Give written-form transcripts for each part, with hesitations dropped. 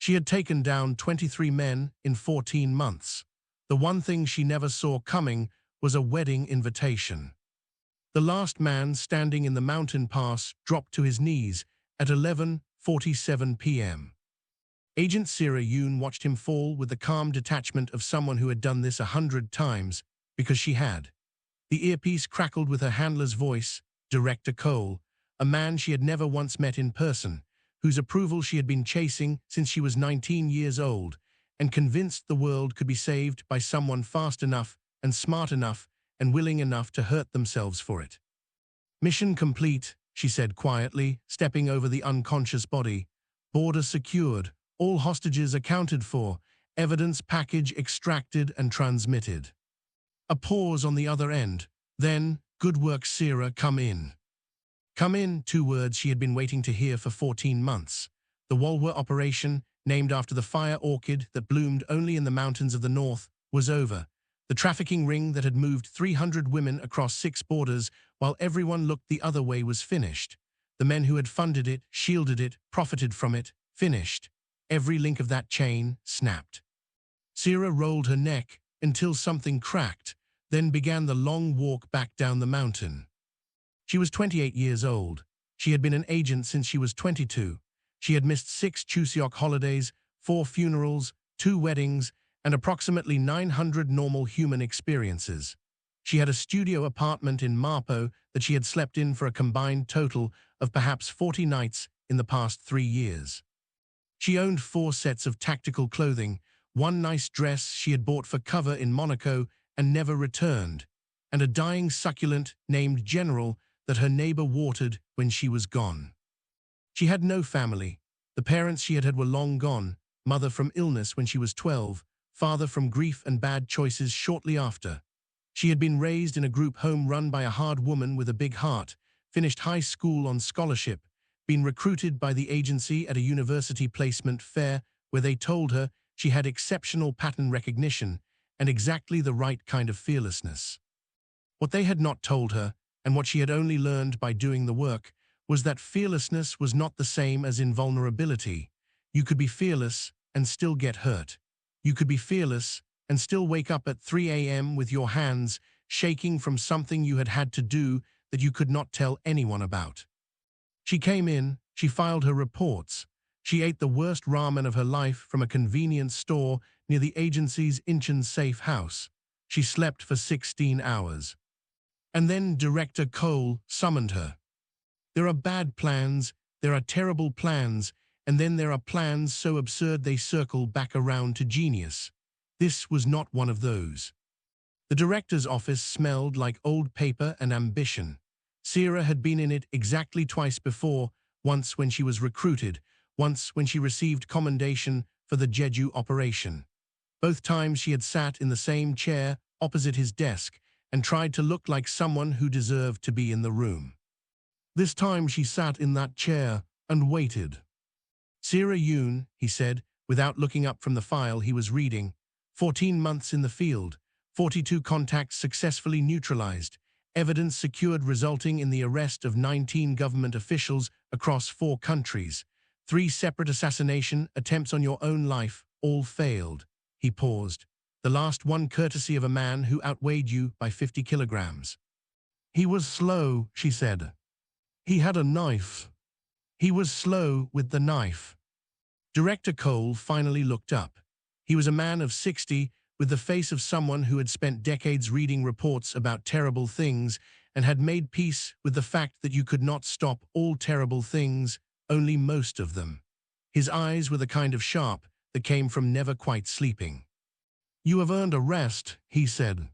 She had taken down 23 men in 14 months. The one thing she never saw coming was a wedding invitation. The last man standing in the mountain pass dropped to his knees at 11:47 p.m. Agent Sira Yoon watched him fall with the calm detachment of someone who had done this 100 times, because she had. The earpiece crackled with her handler's voice, Director Cole, a man she had never once met in person, whose approval she had been chasing since she was 19 years old, and convinced the world could be saved by someone fast enough and smart enough and willing enough to hurt themselves for it. "Mission complete," she said quietly, stepping over the unconscious body. "Border secured, all hostages accounted for, evidence package extracted and transmitted." A pause on the other end. Then, "Good work, Sira, come in." Come in, two words she had been waiting to hear for 14 months. The Walwa operation, named after the fire orchid that bloomed only in the mountains of the north, was over. The trafficking ring that had moved 300 women across 6 borders while everyone looked the other way was finished. The men who had funded it, shielded it, profited from it, finished. Every link of that chain snapped. Sira rolled her neck until something cracked, then began the long walk back down the mountain. She was 28 years old. She had been an agent since she was 22. She had missed 6 Chuseok holidays, 4 funerals, 2 weddings, and approximately 900 normal human experiences. She had a studio apartment in Mapo that she had slept in for a combined total of perhaps 40 nights in the past 3 years. She owned 4 sets of tactical clothing, 1 nice dress she had bought for cover in Monaco and never returned, and a dying succulent named General that her neighbor watered when she was gone. She had no family. The parents she had were long gone, mother from illness when she was 12, father from grief and bad choices shortly after. She had been raised in a group home run by a hard woman with a big heart, finished high school on scholarship, been recruited by the agency at a university placement fair where they told her she had exceptional pattern recognition and exactly the right kind of fearlessness. What they had not told her, and what she had only learned by doing the work, was that fearlessness was not the same as invulnerability. You could be fearless and still get hurt. You could be fearless and still wake up at 3 a.m. with your hands shaking from something you had had to do that you could not tell anyone about. She came in, she filed her reports. She ate the worst ramen of her life from a convenience store near the agency's Incheon safe house. She slept for 16 hours. And then Director Cole summoned her. There are bad plans, there are terrible plans, and then there are plans so absurd they circle back around to genius. This was not one of those. The director's office smelled like old paper and ambition. Sira had been in it exactly twice before, once when she was recruited, once when she received commendation for the Jeju operation. Both times she had sat in the same chair opposite his desk and tried to look like someone who deserved to be in the room. This time she sat in that chair and waited. "Sira Yoon," he said, without looking up from the file he was reading. 14 months in the field, 42 contacts successfully neutralized, evidence secured resulting in the arrest of 19 government officials across 4 countries, 3 separate assassination attempts on your own life, all failed. He paused. The last one courtesy of a man who outweighed you by 50 kilograms. "He was slow," she said. "He had a knife. He was slow with the knife." Director Cole finally looked up. He was a man of 60, with the face of someone who had spent decades reading reports about terrible things and had made peace with the fact that you could not stop all terrible things, only most of them. His eyes were the kind of sharp that came from never quite sleeping. "You have earned a rest," he said.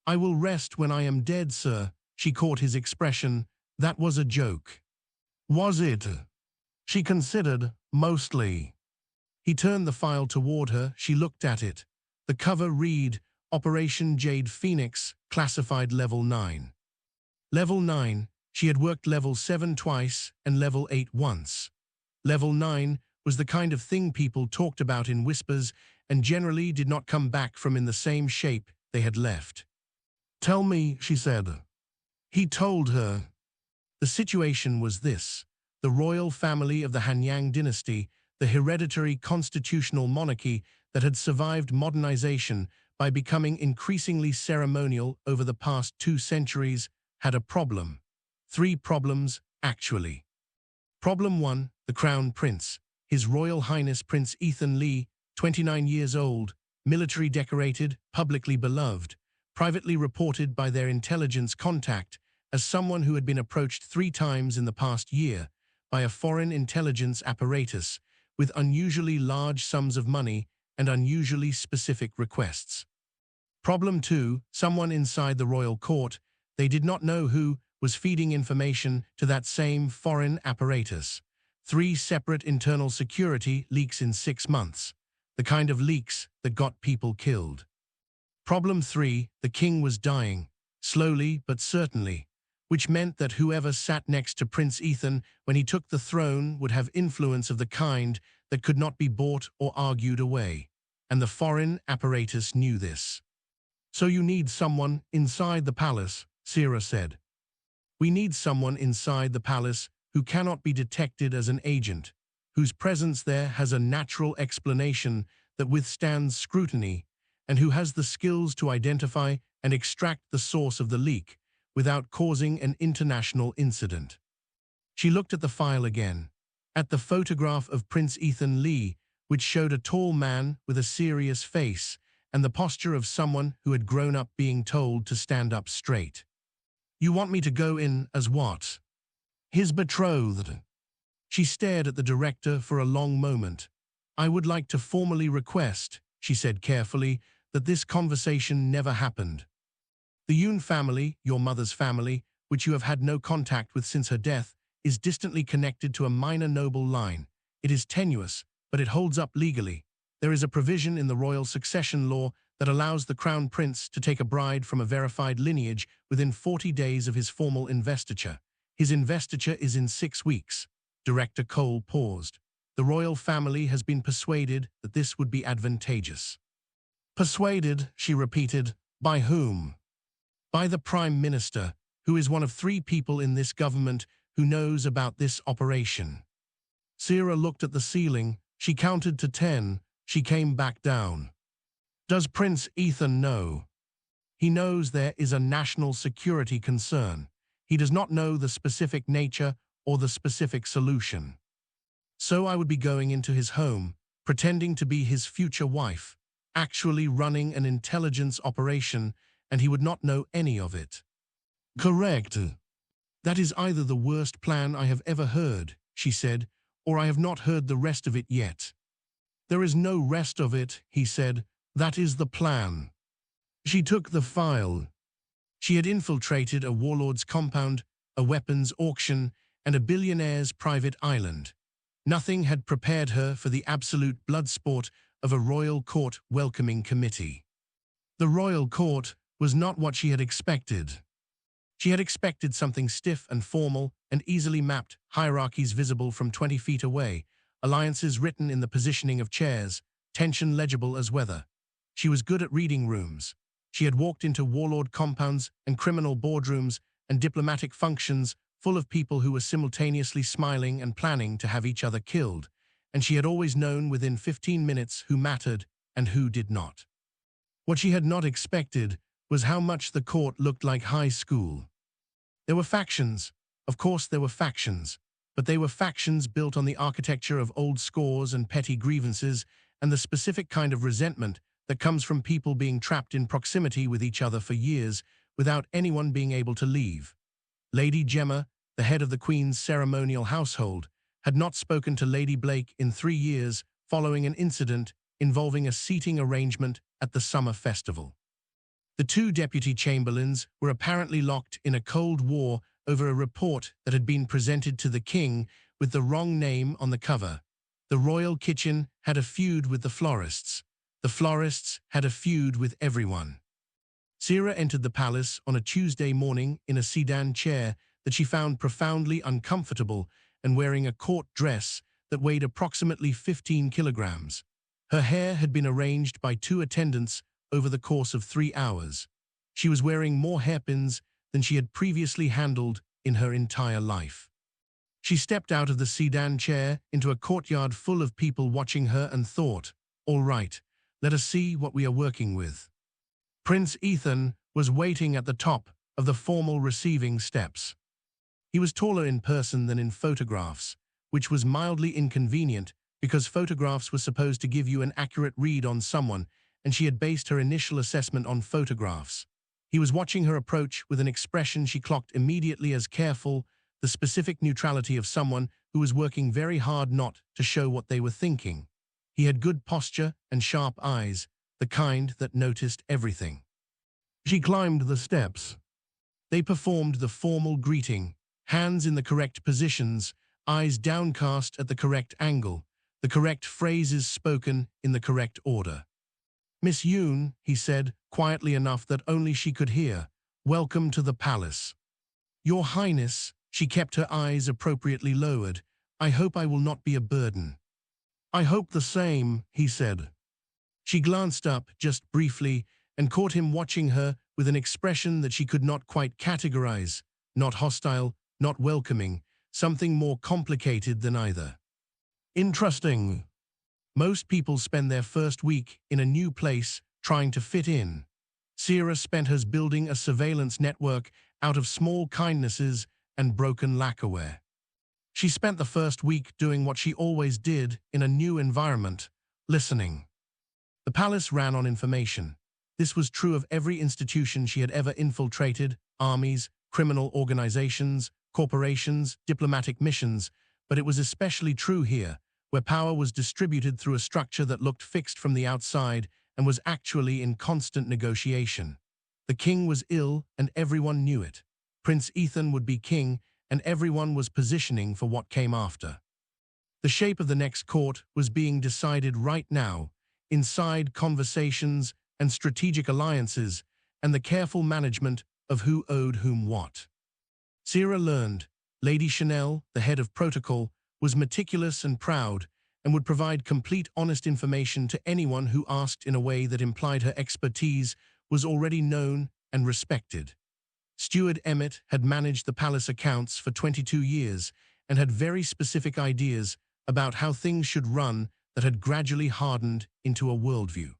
"I will rest when I am dead, sir." She caught his expression. That was a joke. Was it? She considered, mostly. He turned the file toward her. She looked at it. The cover read, Operation Jade Phoenix, classified Level 9. Level 9, she had worked Level 7 twice and Level 8 once. Level 9 was the kind of thing people talked about in whispers and generally did not come back from in the same shape they had left. "Tell me," she said. He told her. The situation was this. The royal family of the Hanyang dynasty, the hereditary constitutional monarchy that had survived modernization by becoming increasingly ceremonial over the past 2 centuries, had a problem. 3 problems, actually. Problem 1, the Crown Prince, His Royal Highness Prince Ethan Lee, 29 years old, military decorated, publicly beloved, privately reported by their intelligence contact as someone who had been approached 3 times in the past year by a foreign intelligence apparatus with unusually large sums of money and unusually specific requests. Problem 2, someone inside the royal court, they did not know who, was feeding information to that same foreign apparatus. 3 separate internal security leaks in 6 months, the kind of leaks that got people killed. Problem 3, the king was dying, slowly but certainly, which meant that whoever sat next to Prince Ethan when he took the throne would have influence of the kind that could not be bought or argued away, and the foreign apparatus knew this. So you need someone inside the palace, Sira said. We need someone inside the palace who cannot be detected as an agent, whose presence there has a natural explanation that withstands scrutiny, and who has the skills to identify and extract the source of the leak without causing an international incident. She looked at the file again, at the photograph of Prince Ethan Lee, which showed a tall man with a serious face and the posture of someone who had grown up being told to stand up straight. You want me to go in as what? His betrothed. She stared at the director for a long moment. I would like to formally request, she said carefully, that this conversation never happened. The Yoon family, your mother's family, which you have had no contact with since her death, is distantly connected to a minor noble line. It is tenuous, but it holds up legally. There is a provision in the royal succession law that allows the crown prince to take a bride from a verified lineage within 40 days of his formal investiture. His investiture is in 6 weeks. Director Cole paused. The royal family has been persuaded that this would be advantageous. Persuaded, she repeated, by whom? By the Prime Minister, who is one of 3 people in this government who knows about this operation. Sira looked at the ceiling. She counted to 10. She came back down. Does Prince Ethan know? He knows there is a national security concern. He does not know the specific nature or the specific solution. So I would be going into his home, pretending to be his future wife, actually running an intelligence operation, and he would not know any of it. Correct. That is either the worst plan I have ever heard, she said, or I have not heard the rest of it yet. There is no rest of it, he said. That is the plan. She took the file. She had infiltrated a warlord's compound, a weapons auction, and a billionaire's private island. Nothing had prepared her for the absolute bloodsport of a royal court welcoming committee. The royal court was not what she had expected. She had expected something stiff and formal and easily mapped, hierarchies visible from 20 feet away, alliances written in the positioning of chairs, tension legible as weather. She was good at reading rooms. She had walked into warlord compounds and criminal boardrooms and diplomatic functions full of people who were simultaneously smiling and planning to have each other killed, and she had always known within 15 minutes who mattered and who did not. What she had not expected was how much the court looked like high school. There were factions. Of course there were factions, but they were factions built on the architecture of old scores and petty grievances and the specific kind of resentment that comes from people being trapped in proximity with each other for years without anyone being able to leave. Lady Gemma, the head of the Queen's ceremonial household, had not spoken to Lady Blake in 3 years following an incident involving a seating arrangement at the summer festival. The 2 deputy chamberlains were apparently locked in a cold war over a report that had been presented to the king with the wrong name on the cover. The royal kitchen had a feud with the florists. The florists had a feud with everyone. Sira entered the palace on a Tuesday morning in a sedan chair that she found profoundly uncomfortable and wearing a court dress that weighed approximately 15 kilograms. Her hair had been arranged by 2 attendants over the course of 3 hours. She was wearing more hairpins than she had previously handled in her entire life. She stepped out of the sedan chair into a courtyard full of people watching her and thought, "All right, let us see what we are working with." Prince Ethan was waiting at the top of the formal receiving steps. He was taller in person than in photographs, which was mildly inconvenient because photographs were supposed to give you an accurate read on someone, and she had based her initial assessment on photographs. He was watching her approach with an expression she clocked immediately as careful, the specific neutrality of someone who was working very hard not to show what they were thinking. He had good posture and sharp eyes, the kind that noticed everything. She climbed the steps. They performed the formal greeting, hands in the correct positions, eyes downcast at the correct angle, the correct phrases spoken in the correct order. "Miss Yoon," he said, quietly enough that only she could hear, "welcome to the palace." "Your Highness," she kept her eyes appropriately lowered, "I hope I will not be a burden." "I hope the same," he said. She glanced up, just briefly, and caught him watching her with an expression that she could not quite categorize, not hostile, not welcoming, something more complicated than either. "Interesting." Most people spend their first week in a new place trying to fit in. Sierra spent hers building a surveillance network out of small kindnesses and broken lacquerware. She spent the first week doing what she always did in a new environment, listening. The palace ran on information. This was true of every institution she had ever infiltrated: armies, criminal organizations, corporations, diplomatic missions, but it was especially true here, where power was distributed through a structure that looked fixed from the outside and was actually in constant negotiation. The king was ill, and everyone knew it. Prince Ethan would be king, and everyone was positioning for what came after. The shape of the next court was being decided right now, inside conversations and strategic alliances, and the careful management of who owed whom what. Sierra learned Lady Chanel, the head of protocol, was meticulous and proud, and would provide complete honest information to anyone who asked in a way that implied her expertise was already known and respected. Steward Emmett had managed the palace accounts for 22 years and had very specific ideas about how things should run that had gradually hardened into a worldview.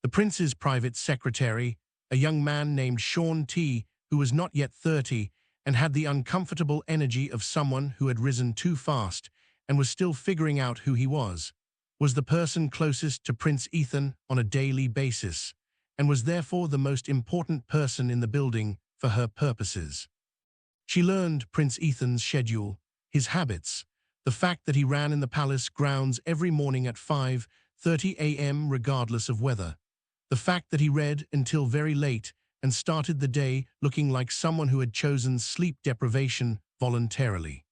The prince's private secretary, a young man named Sean T., who was not yet 30 and had the uncomfortable energy of someone who had risen too fast and was still figuring out who he was the person closest to Prince Ethan on a daily basis, and was therefore the most important person in the building for her purposes. She learned Prince Ethan's schedule, his habits, the fact that he ran in the palace grounds every morning at 5:30 a.m. regardless of weather, the fact that he read until very late and started the day looking like someone who had chosen sleep deprivation voluntarily.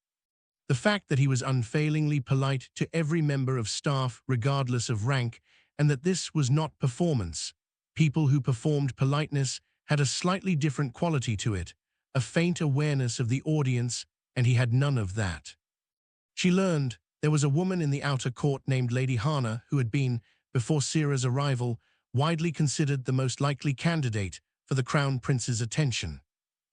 The fact that he was unfailingly polite to every member of staff regardless of rank, and that this was not performance. People who performed politeness had a slightly different quality to it, a faint awareness of the audience, and he had none of that. She learned there was a woman in the outer court named Lady Hana who had been, before Sierra's arrival, widely considered the most likely candidate for the Crown Prince's attention.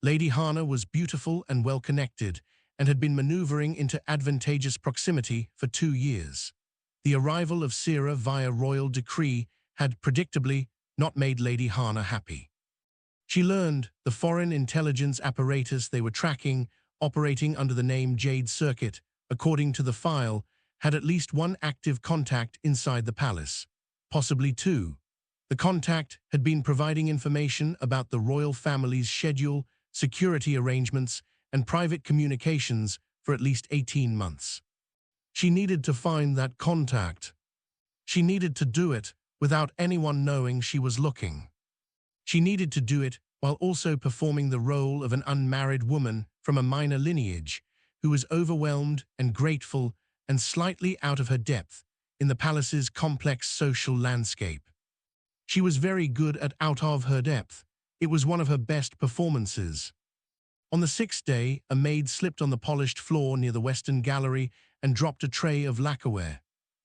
Lady Hana was beautiful and well-connected, and had been maneuvering into advantageous proximity for 2 years. The arrival of Sierra via royal decree had, predictably, not made Lady Hana happy. She learned the foreign intelligence apparatus they were tracking, operating under the name Jade Circuit, according to the file, had at least one active contact inside the palace, possibly 2. The contact had been providing information about the royal family's schedule, security arrangements, and private communications for at least 18 months. She needed to find that contact. She needed to do it without anyone knowing she was looking. She needed to do it while also performing the role of an unmarried woman from a minor lineage who was overwhelmed and grateful and slightly out of her depth in the palace's complex social landscape. She was very good at out of her depth. It was one of her best performances. On the 6th day, a maid slipped on the polished floor near the Western Gallery and dropped a tray of lacquerware.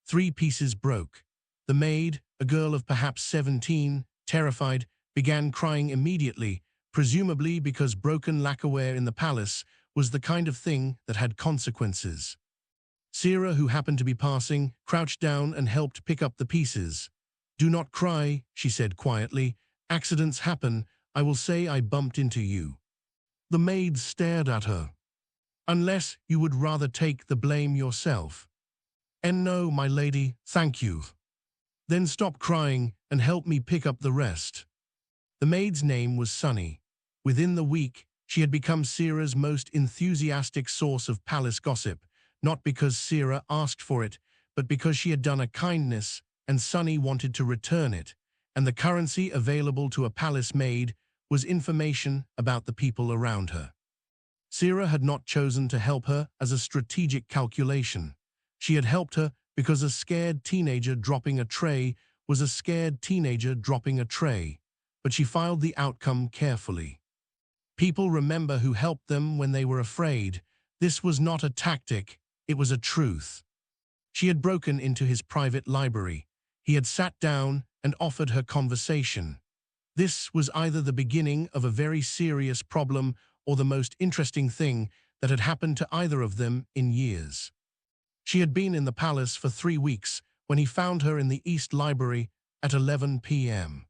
3 pieces broke. The maid, a girl of perhaps 17, terrified, began crying immediately, presumably because broken lacquerware in the palace was the kind of thing that had consequences. Sira, who happened to be passing, crouched down and helped pick up the pieces. "Do not cry," she said quietly. "Accidents happen. I will say I bumped into you." The maid stared at her. "Unless you would rather take the blame yourself." "And no, my lady, thank you." "Then stop crying and help me pick up the rest." The maid's name was Sunny. Within the week, she had become Sira's most enthusiastic source of palace gossip, not because Sira asked for it, but because she had done a kindness and Sunny wanted to return it, and the currency available to a palace maid was information about the people around her. Sira had not chosen to help her as a strategic calculation. She had helped her because a scared teenager dropping a tray was a scared teenager dropping a tray, but she filed the outcome carefully. People remember who helped them when they were afraid. This was not a tactic, it was a truth. She had broken into his private library. He had sat down and offered her conversation. This was either the beginning of a very serious problem or the most interesting thing that had happened to either of them in years. She had been in the palace for 3 weeks when he found her in the East Library at 11 p.m.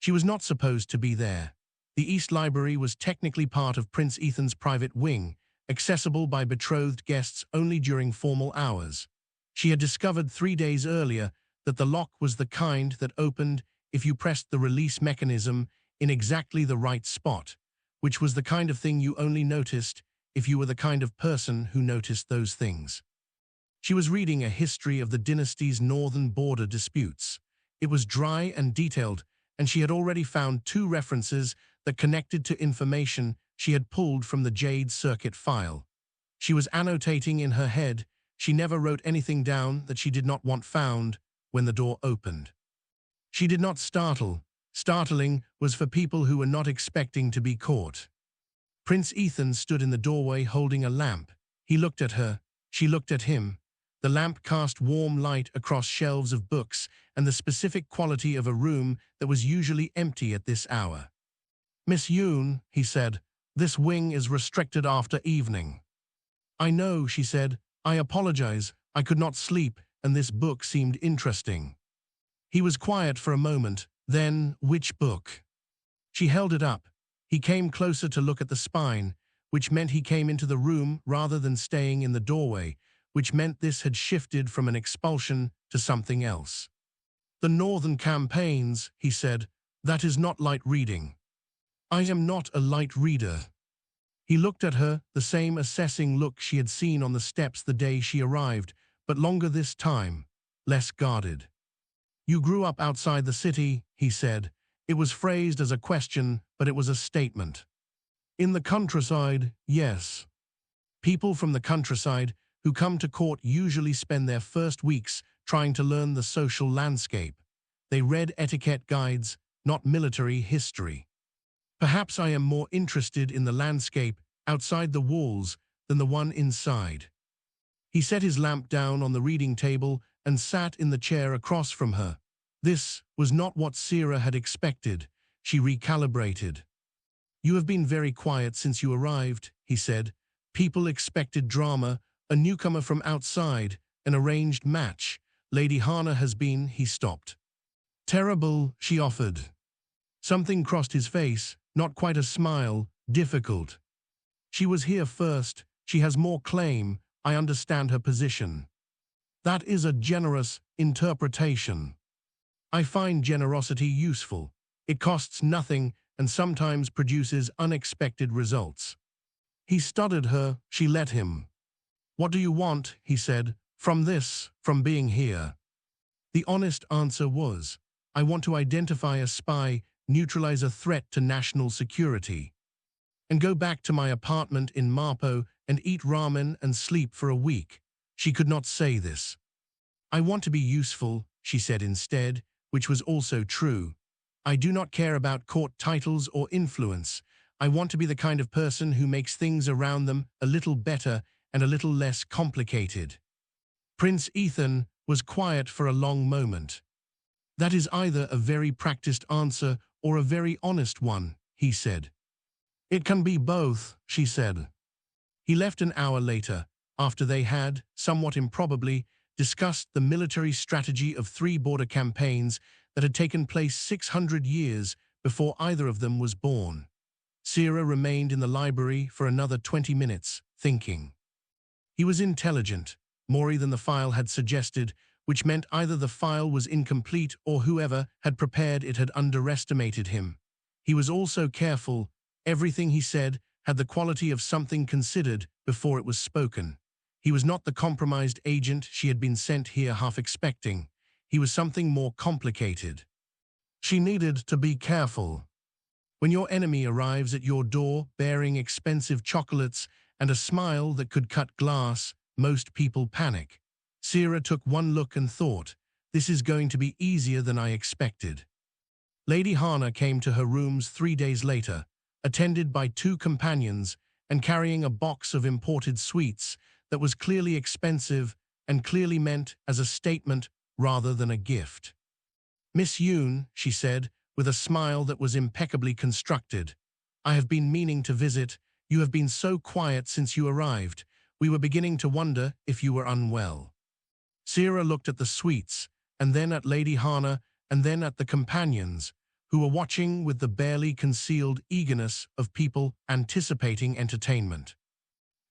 She was not supposed to be there. The East Library was technically part of Prince Ethan's private wing, accessible by betrothed guests only during formal hours. She had discovered 3 days earlier that the lock was the kind that opened if you pressed the release mechanism in exactly the right spot, which was the kind of thing you only noticed if you were the kind of person who noticed those things. She was reading a history of the dynasty's northern border disputes. It was dry and detailed, and she had already found 2 references that connected to information she had pulled from the Jade Circuit file. She was annotating in her head. She never wrote anything down that she did not want found when the door opened. She did not startle. Startling was for people who were not expecting to be caught. Prince Ethan stood in the doorway holding a lamp. He looked at her. She looked at him. The lamp cast warm light across shelves of books and the specific quality of a room that was usually empty at this hour. "Miss Yoon," he said, "this wing is restricted after evening." "I know," she said. "I apologize. I could not sleep, and this book seemed interesting." He was quiet for a moment. Then, "Which book?" She held it up. He came closer to look at the spine, which meant he came into the room rather than staying in the doorway, which meant this had shifted from an expulsion to something else. "The Northern Campaigns," he said. "That is not light reading." "I am not a light reader." He looked at her, the same assessing look she had seen on the steps the day she arrived, but longer this time, less guarded. "You grew up outside the city," he said. It was phrased as a question, but it was a statement. "In the countryside, yes." People from the countryside who come to court usually spend their first weeks trying to learn the social landscape. They read etiquette guides, not military history. "Perhaps I am more interested in the landscape outside the walls than the one inside." He set his lamp down on the reading table and sat in the chair across from her. This was not what Sira had expected. She recalibrated. "You have been very quiet since you arrived," he said. "People expected drama, a newcomer from outside, an arranged match. Lady Hana has been—" He stopped. "Terrible," she offered. Something crossed his face, not quite a smile, difficult. "She was here first. She has more claim. I understand her position." "That is a generous interpretation." "I find generosity useful. It costs nothing and sometimes produces unexpected results." He studied her. She let him. "What do you want," he said, "from this, from being here?" The honest answer was, "I want to identify a spy, neutralize a threat to national security, and go back to my apartment in Mapo and eat ramen and sleep for a week." She could not say this. "I want to be useful," she said instead, which was also true. "I do not care about court titles or influence. I want to be the kind of person who makes things around them a little better and a little less complicated." Prince Ethan was quiet for a long moment. "That is either a very practiced answer or a very honest one," he said. "It can be both," she said. He left an hour later, after they had, somewhat improbably, discussed the military strategy of 3 border campaigns that had taken place 600 years before either of them was born. Sira remained in the library for another 20 minutes, thinking. He was intelligent, more than the file had suggested, which meant either the file was incomplete or whoever had prepared it had underestimated him. He was also careful. Everything he said had the quality of something considered before it was spoken. He was not the compromised agent she had been sent here half expecting. He was something more complicated. She needed to be careful. When your enemy arrives at your door bearing expensive chocolates and a smile that could cut glass, most people panic. Sira took one look and thought, this is going to be easier than I expected. Lady Hana came to her rooms 3 days later, attended by 2 companions and carrying a box of imported sweets that was clearly expensive and clearly meant as a statement rather than a gift. Miss Yoon, she said, with a smile that was impeccably constructed, I have been meaning to visit. You have been so quiet since you arrived. We were beginning to wonder if you were unwell. Sira looked at the sweets, and then at Lady Hana, and then at the companions, who were watching with the barely concealed eagerness of people anticipating entertainment.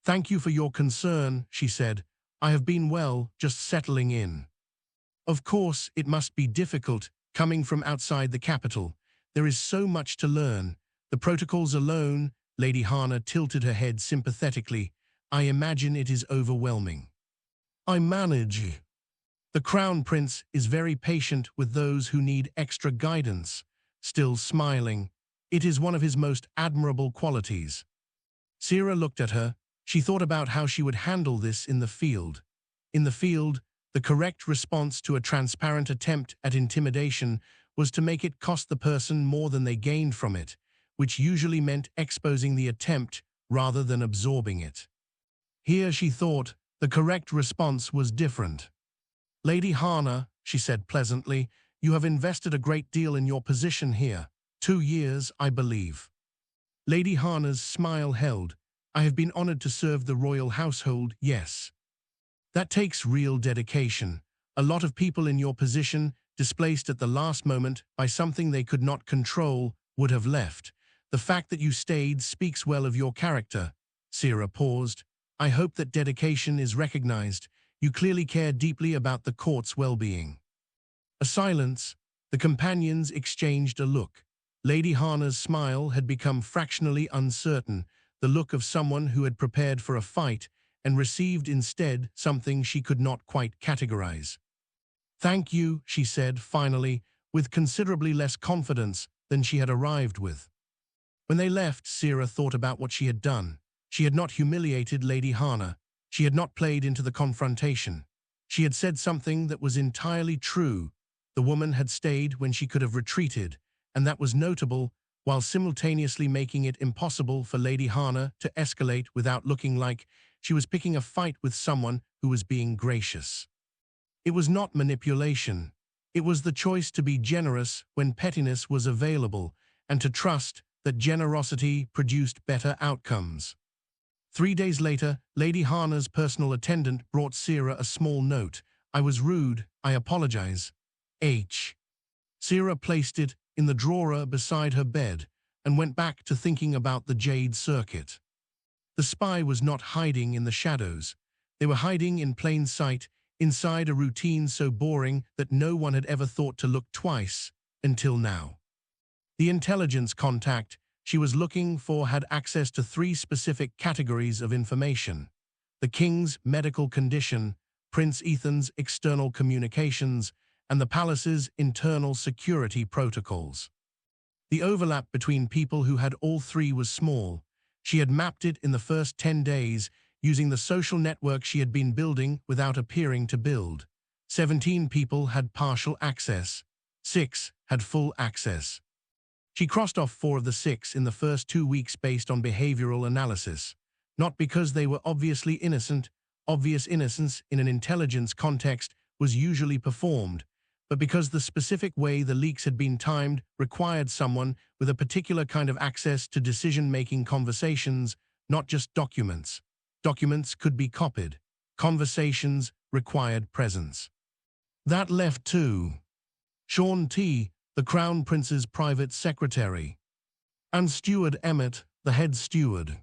Thank you for your concern, she said. I have been well, just settling in. Of course, it must be difficult, coming from outside the capital. There is so much to learn. The protocols alone, Lady Hana tilted her head sympathetically. I imagine it is overwhelming. I manage. The Crown Prince is very patient with those who need extra guidance. Still smiling, it is one of his most admirable qualities. Sira looked at her. She thought about how she would handle this in the field. In the field, the correct response to a transparent attempt at intimidation was to make it cost the person more than they gained from it, which usually meant exposing the attempt rather than absorbing it. Here, she thought, the correct response was different. Lady Hana, she said pleasantly, you have invested a great deal in your position here. 2 years, I believe. Lady Hana's smile held. I have been honored to serve the royal household, yes. That takes real dedication. A lot of people in your position, displaced at the last moment by something they could not control, would have left. The fact that you stayed speaks well of your character. Sira paused. I hope that dedication is recognized. You clearly care deeply about the court's well-being. A silence. The companions exchanged a look. Lady Hana's smile had become fractionally uncertain, the look of someone who had prepared for a fight and received instead something she could not quite categorize. Thank you, she said finally, with considerably less confidence than she had arrived with. When they left, Sira thought about what she had done. She had not humiliated Lady Hana. She had not played into the confrontation. She had said something that was entirely true. The woman had stayed when she could have retreated, and that was notable, while simultaneously making it impossible for Lady Hana to escalate without looking like she was picking a fight with someone who was being gracious. It was not manipulation. It was the choice to be generous when pettiness was available, and to trust that generosity produced better outcomes. 3 days later, Lady Hana's personal attendant brought Sira a small note. I was rude, I apologize. H. Sira placed it in the drawer beside her bed and went back to thinking about the Jade Circuit. The spy was not hiding in the shadows. They were hiding in plain sight, inside a routine so boring that no one had ever thought to look twice, until now. The intelligence contact she was looking for had access to 3 specific categories of information: the king's medical condition, Prince Ethan's external communications, and the palace's internal security protocols. The overlap between people who had all 3 was small. She had mapped it in the first 10 days, using the social network she had been building without appearing to build. 17 people had partial access. 6 had full access. She crossed off 4 of the 6 in the first 2 weeks based on behavioral analysis, not because they were obviously innocent. Obvious innocence in an intelligence context was usually performed, but because the specific way the leaks had been timed required someone with a particular kind of access to decision-making conversations, not just documents. Documents could be copied. Conversations required presence. That left two: Shaun T., the Crown Prince's private secretary, and Steward Emmett, the head steward.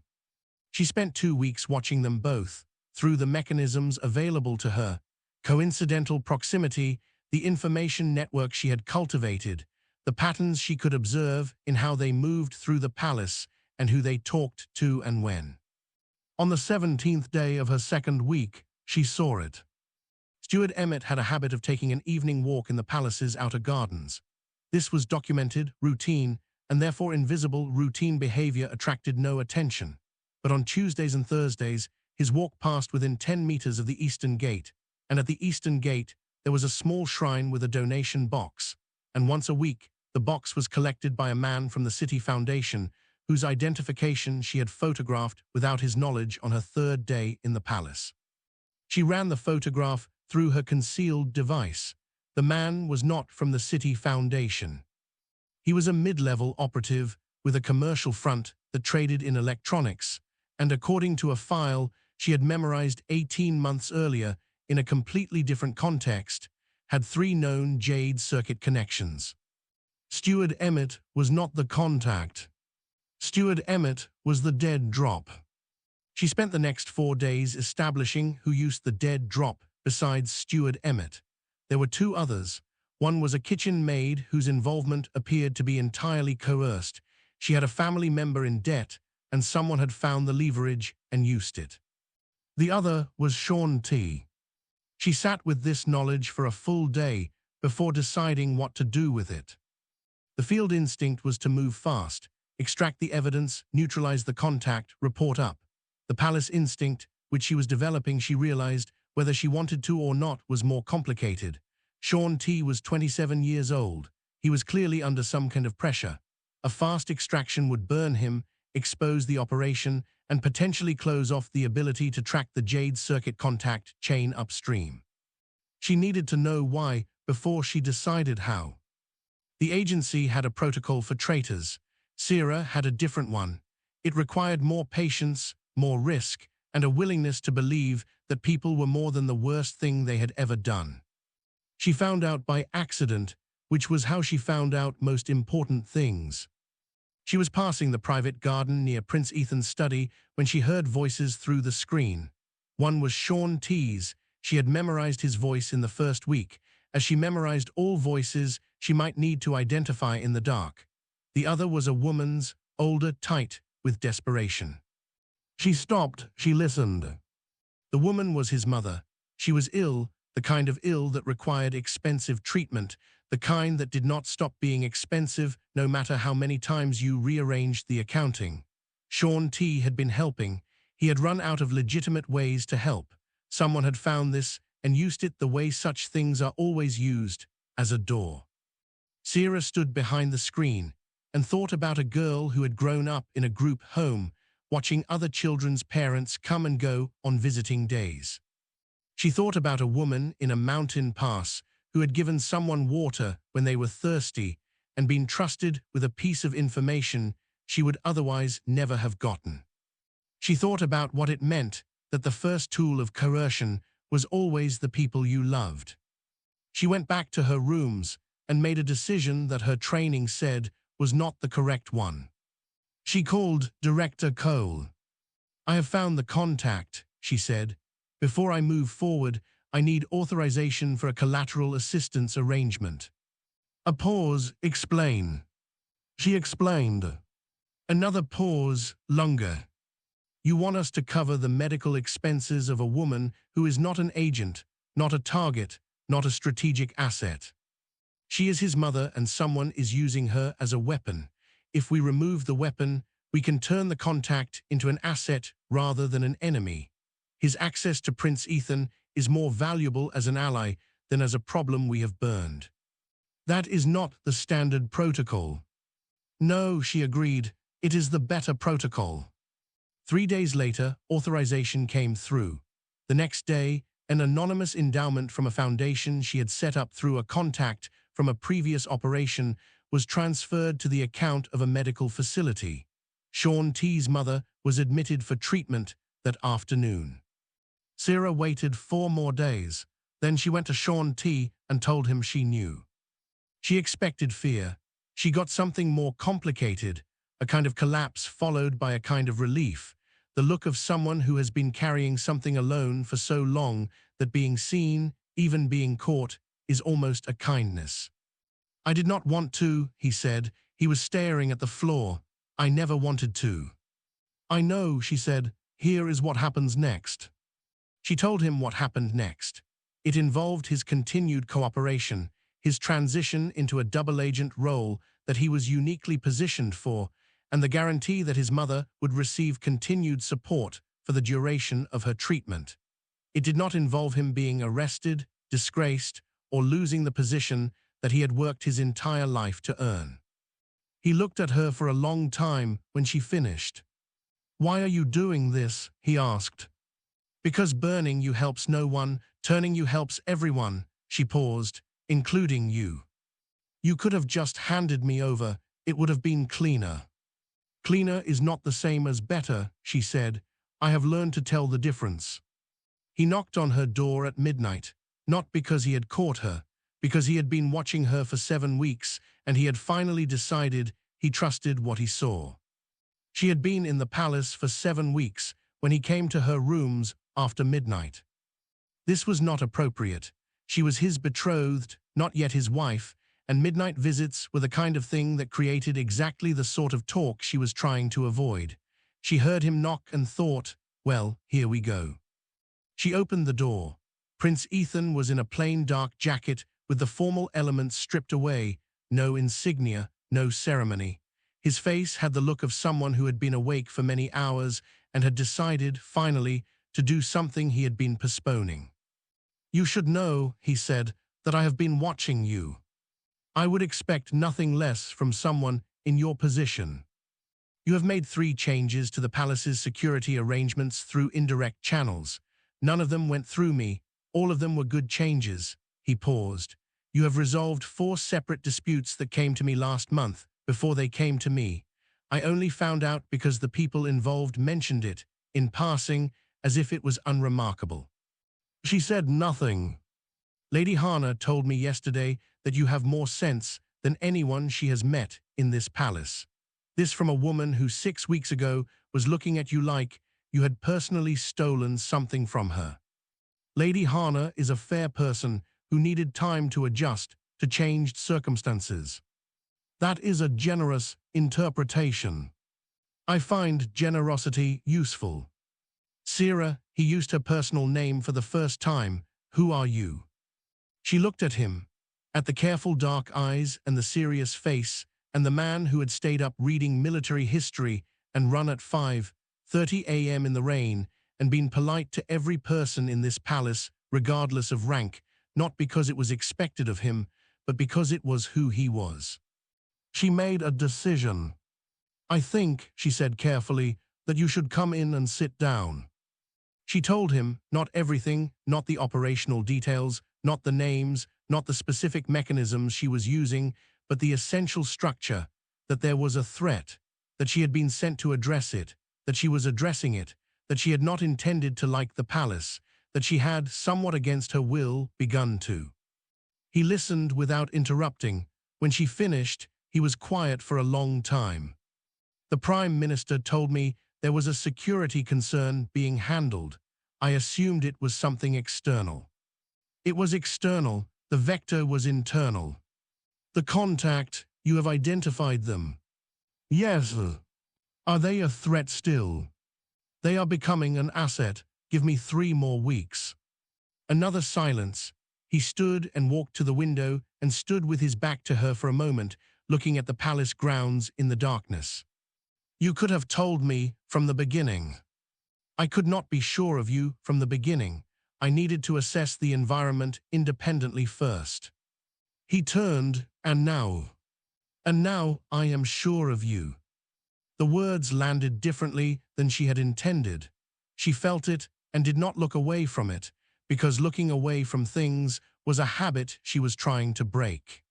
She spent 2 weeks watching them both, through the mechanisms available to her: coincidental proximity, the information network she had cultivated, the patterns she could observe in how they moved through the palace and who they talked to and when. On the 17th day of her second week, she saw it. Steward Emmett had a habit of taking an evening walk in the palace's outer gardens. This was documented, routine, and therefore invisible. Routine behavior attracted no attention. But on Tuesdays and Thursdays, his walk passed within 10 meters of the Eastern Gate, and at the Eastern Gate there was a small shrine with a donation box, and once a week the box was collected by a man from the City Foundation, whose identification she had photographed without his knowledge on her third day in the palace. She ran the photograph through her concealed device. The man was not from the City Foundation. He was a mid-level operative with a commercial front that traded in electronics, and according to a file she had memorized 18 months earlier in a completely different context, had 3 known Jade Circuit connections. Steward Emmett was not the contact. Steward Emmett was the dead drop. She spent the next 4 days establishing who used the dead drop besides Steward Emmett. There were 2 others. One was a kitchen maid whose involvement appeared to be entirely coerced. She had a family member in debt, and someone had found the leverage and used it. The other was Shaun T. She sat with this knowledge for a full day before deciding what to do with it. The field instinct was to move fast, extract the evidence, neutralize the contact, report up. The palace instinct, which she was developing, she realized, whether she wanted to or not, was more complicated. Shaun T. was 27 years old. He was clearly under some kind of pressure. A fast extraction would burn him, expose the operation, and potentially close off the ability to track the Jade Circuit contact chain upstream. She needed to know why before she decided how. The agency had a protocol for traitors. Sierra had a different one. It required more patience, more risk, and a willingness to believe that people were more than the worst thing they had ever done. She found out by accident, which was how she found out most important things. She was passing the private garden near Prince Ethan's study when she heard voices through the screen. One was Shaun T.'s. She had memorized his voice in the first week, as she memorized all voices she might need to identify in the dark. The other was a woman's, older, tight, with desperation. She stopped, she listened. The woman was his mother. She was ill, the kind of ill that required expensive treatment, the kind that did not stop being expensive no matter how many times you rearranged the accounting. Shaun T. had been helping. He had run out of legitimate ways to help. Someone had found this and used it the way such things are always used, as a door. Sierra stood behind the screen and thought about a girl who had grown up in a group home, watching other children's parents come and go on visiting days. She thought about a woman in a mountain pass who had given someone water when they were thirsty and been trusted with a piece of information she would otherwise never have gotten. She thought about what it meant that the first tool of coercion was always the people you loved. She went back to her rooms and made a decision that her training said was not the correct one. She called Director Cole. "I have found the contact," she said. "Before I move forward, I need authorization for a collateral assistance arrangement." A pause. "Explain." She explained. Another pause, longer. "You want us to cover the medical expenses of a woman who is not an agent, not a target, not a strategic asset. She is his mother and someone is using her as a weapon. If we remove the weapon, we can turn the contact into an asset rather than an enemy. His access to Prince Ethan is more valuable as an ally than as a problem we have burned." "That is not the standard protocol." "No," she agreed, "it is the better protocol." 3 days later, authorization came through. The next day, an anonymous endowment from a foundation she had set up through a contact from a previous operation was transferred to the account of a medical facility. Shaun T.'s mother was admitted for treatment, that afternoon. Sira waited 4 more days. Then she went to Shaun T and told him she knew. She expected fear. She got something more complicated, a kind of collapse followed by a kind of relief, the look of someone who has been carrying something alone for so long that being seen, even being caught, is almost a kindness. "I did not want to," he said. He was staring at the floor. "I never wanted to." "I know," she said. "Here is what happens next." She told him what happened next. It involved his continued cooperation, his transition into a double-agent role that he was uniquely positioned for, and the guarantee that his mother would receive continued support for the duration of her treatment. It did not involve him being arrested, disgraced, or losing the position that he had worked his entire life to earn. He looked at her for a long time when she finished. "Why are you doing this?" he asked. "Because burning you helps no one, turning you helps everyone," she paused, "including you. You could have just handed me over, it would have been cleaner." "Cleaner is not the same as better," she said. "I have learned to tell the difference." He knocked on her door at midnight, not because he had caught her, because he had been watching her for 7 weeks, and he had finally decided he trusted what he saw. She had been in the palace for 7 weeks when he came to her rooms after midnight. This was not appropriate. She was his betrothed, not yet his wife, and midnight visits were the kind of thing that created exactly the sort of talk she was trying to avoid. She heard him knock and thought, well, here we go. She opened the door. Prince Ethan was in a plain dark jacket with the formal elements stripped away, no insignia, no ceremony. His face had the look of someone who had been awake for many hours and had decided, finally, to do something he had been postponing. "You should know," he said, "that I have been watching you. I would expect nothing less from someone in your position. You have made 3 changes to the palace's security arrangements through indirect channels. None of them went through me. All of them were good changes." He paused. "You have resolved 4 separate disputes that came to me last month, before they came to me. I only found out because the people involved mentioned it, in passing, as if it was unremarkable." She said nothing. "Lady Hana told me yesterday that you have more sense than anyone she has met in this palace." This from a woman who 6 weeks ago was looking at you like you had personally stolen something from her. Lady Hana is a fair person who needed time to adjust to changed circumstances. That is a generous interpretation. I find generosity useful. "Sira," he used her personal name for the first time. "Who are you?" She looked at him, at the careful dark eyes and the serious face, and the man who had stayed up reading military history and run at 5:30 a.m. in the rain and been polite to every person in this palace, regardless of rank, not because it was expected of him, but because it was who he was. She made a decision. "I think," she said carefully, "that you should come in and sit down." She told him, not everything, not the operational details, not the names, not the specific mechanisms she was using, but the essential structure, that there was a threat, that she had been sent to address it, that she was addressing it, that she had not intended to like the palace, that she had, somewhat against her will, begun to. He listened without interrupting. When she finished, he was quiet for a long time. "The Prime Minister told me there was a security concern being handled. I assumed it was something external." "It was external. The vector was internal." "The contact, you have identified them." "Yes." "Are they a threat still?" "They are becoming an asset. Give me 3 more weeks." Another silence. He stood and walked to the window and stood with his back to her for a moment, looking at the palace grounds in the darkness. "You could have told me from the beginning." "I could not be sure of you from the beginning. I needed to assess the environment independently first." He turned, "And now? And now I am sure of you." The words landed differently than she had intended. She felt it and did not look away from it, because looking away from things was a habit she was trying to break.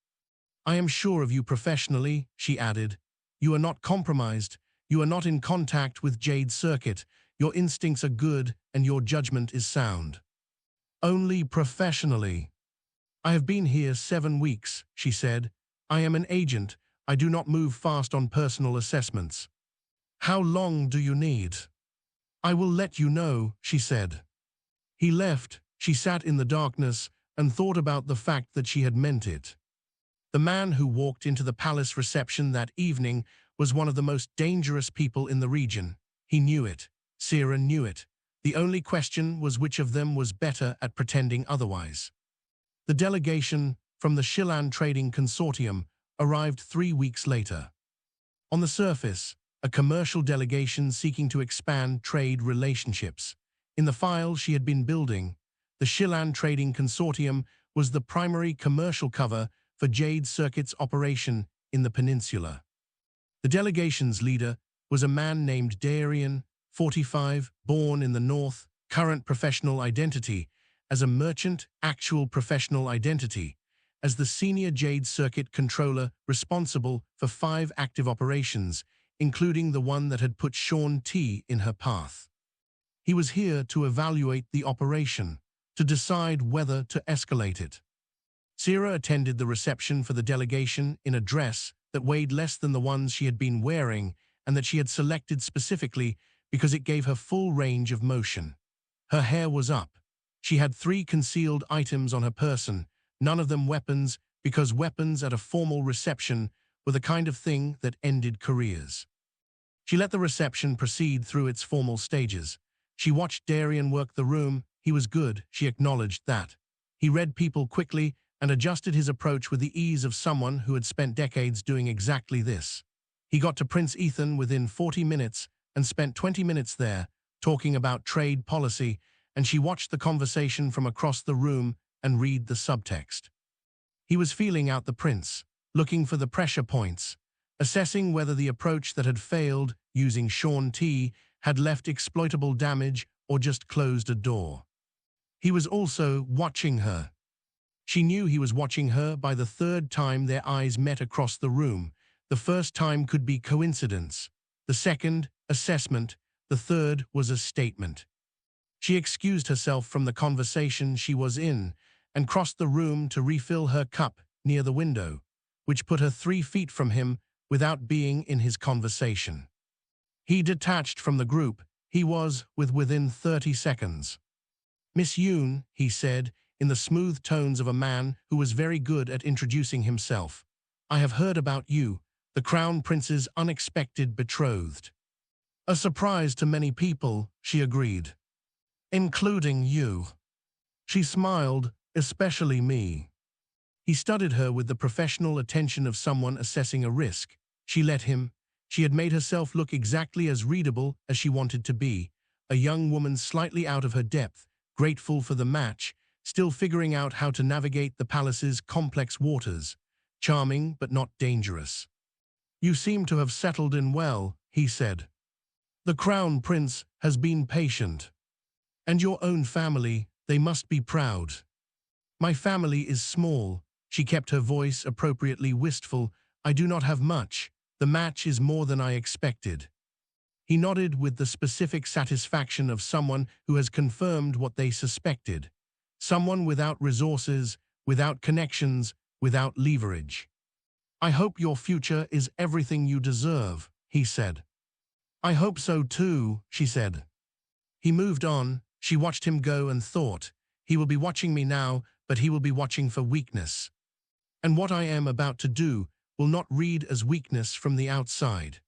"I am sure of you professionally," she added. "You are not compromised. You are not in contact with Jade Circuit. Your instincts are good and your judgment is sound. Only professionally. I have been here 7 weeks, she said. I am an agent. I do not move fast on personal assessments. How long do you need? I will let you know, she said. He left. She sat in the darkness and thought about the fact that she had meant it. The man who walked into the palace reception that evening was one of the most dangerous people in the region. He knew it. Sira knew it. The only question was which of them was better at pretending otherwise. The delegation from the Shilan Trading Consortium arrived 3 weeks later. On the surface, a commercial delegation seeking to expand trade relationships. In the file she had been building, the Shilan Trading Consortium was the primary commercial cover for Jade Circuit's operation in the peninsula. The delegation's leader was a man named Darian, 45, born in the north, current professional identity as a merchant, actual professional identity, as the senior Jade Circuit controller responsible for 5 active operations, including the one that had put Shaun T in her path. He was here to evaluate the operation, to decide whether to escalate it. Sira attended the reception for the delegation in a dress that weighed less than the ones she had been wearing and that she had selected specifically because it gave her full range of motion. Her hair was up. She had 3 concealed items on her person, none of them weapons, because weapons at a formal reception were the kind of thing that ended careers. She let the reception proceed through its formal stages. She watched Darian work the room. He was good, she acknowledged that. He read people quickly and adjusted his approach with the ease of someone who had spent decades doing exactly this. He got to Prince Ethan within 40 minutes and spent 20 minutes there, talking about trade policy, and she watched the conversation from across the room and read the subtext. He was feeling out the prince, looking for the pressure points, assessing whether the approach that had failed, using Shaun T, had left exploitable damage or just closed a door. He was also watching her. She knew he was watching her by the 3rd time their eyes met across the room. The first time could be coincidence. The second, assessment. The third was a statement. She excused herself from the conversation she was in and crossed the room to refill her cup near the window, which put her 3 feet from him without being in his conversation. He detached from the group. He was within 30 seconds. Miss Yoon, he said, in the smooth tones of a man who was very good at introducing himself. I have heard about you, the Crown Prince's unexpected betrothed. A surprise to many people, she agreed. Including you. She smiled, especially me. He studied her with the professional attention of someone assessing a risk. She let him. She had made herself look exactly as readable as she wanted to be, a young woman slightly out of her depth, grateful for the match, still figuring out how to navigate the palace's complex waters, charming but not dangerous. You seem to have settled in well, he said. The Crown Prince has been patient. And your own family, they must be proud. My family is small, she kept her voice appropriately wistful. I do not have much. The match is more than I expected. He nodded with the specific satisfaction of someone who has confirmed what they suspected. Someone without resources, without connections, without leverage. I hope your future is everything you deserve, he said. I hope so too, she said. He moved on. She watched him go and thought, he will be watching me now, but he will be watching for weakness. And what I am about to do will not read as weakness from the outside.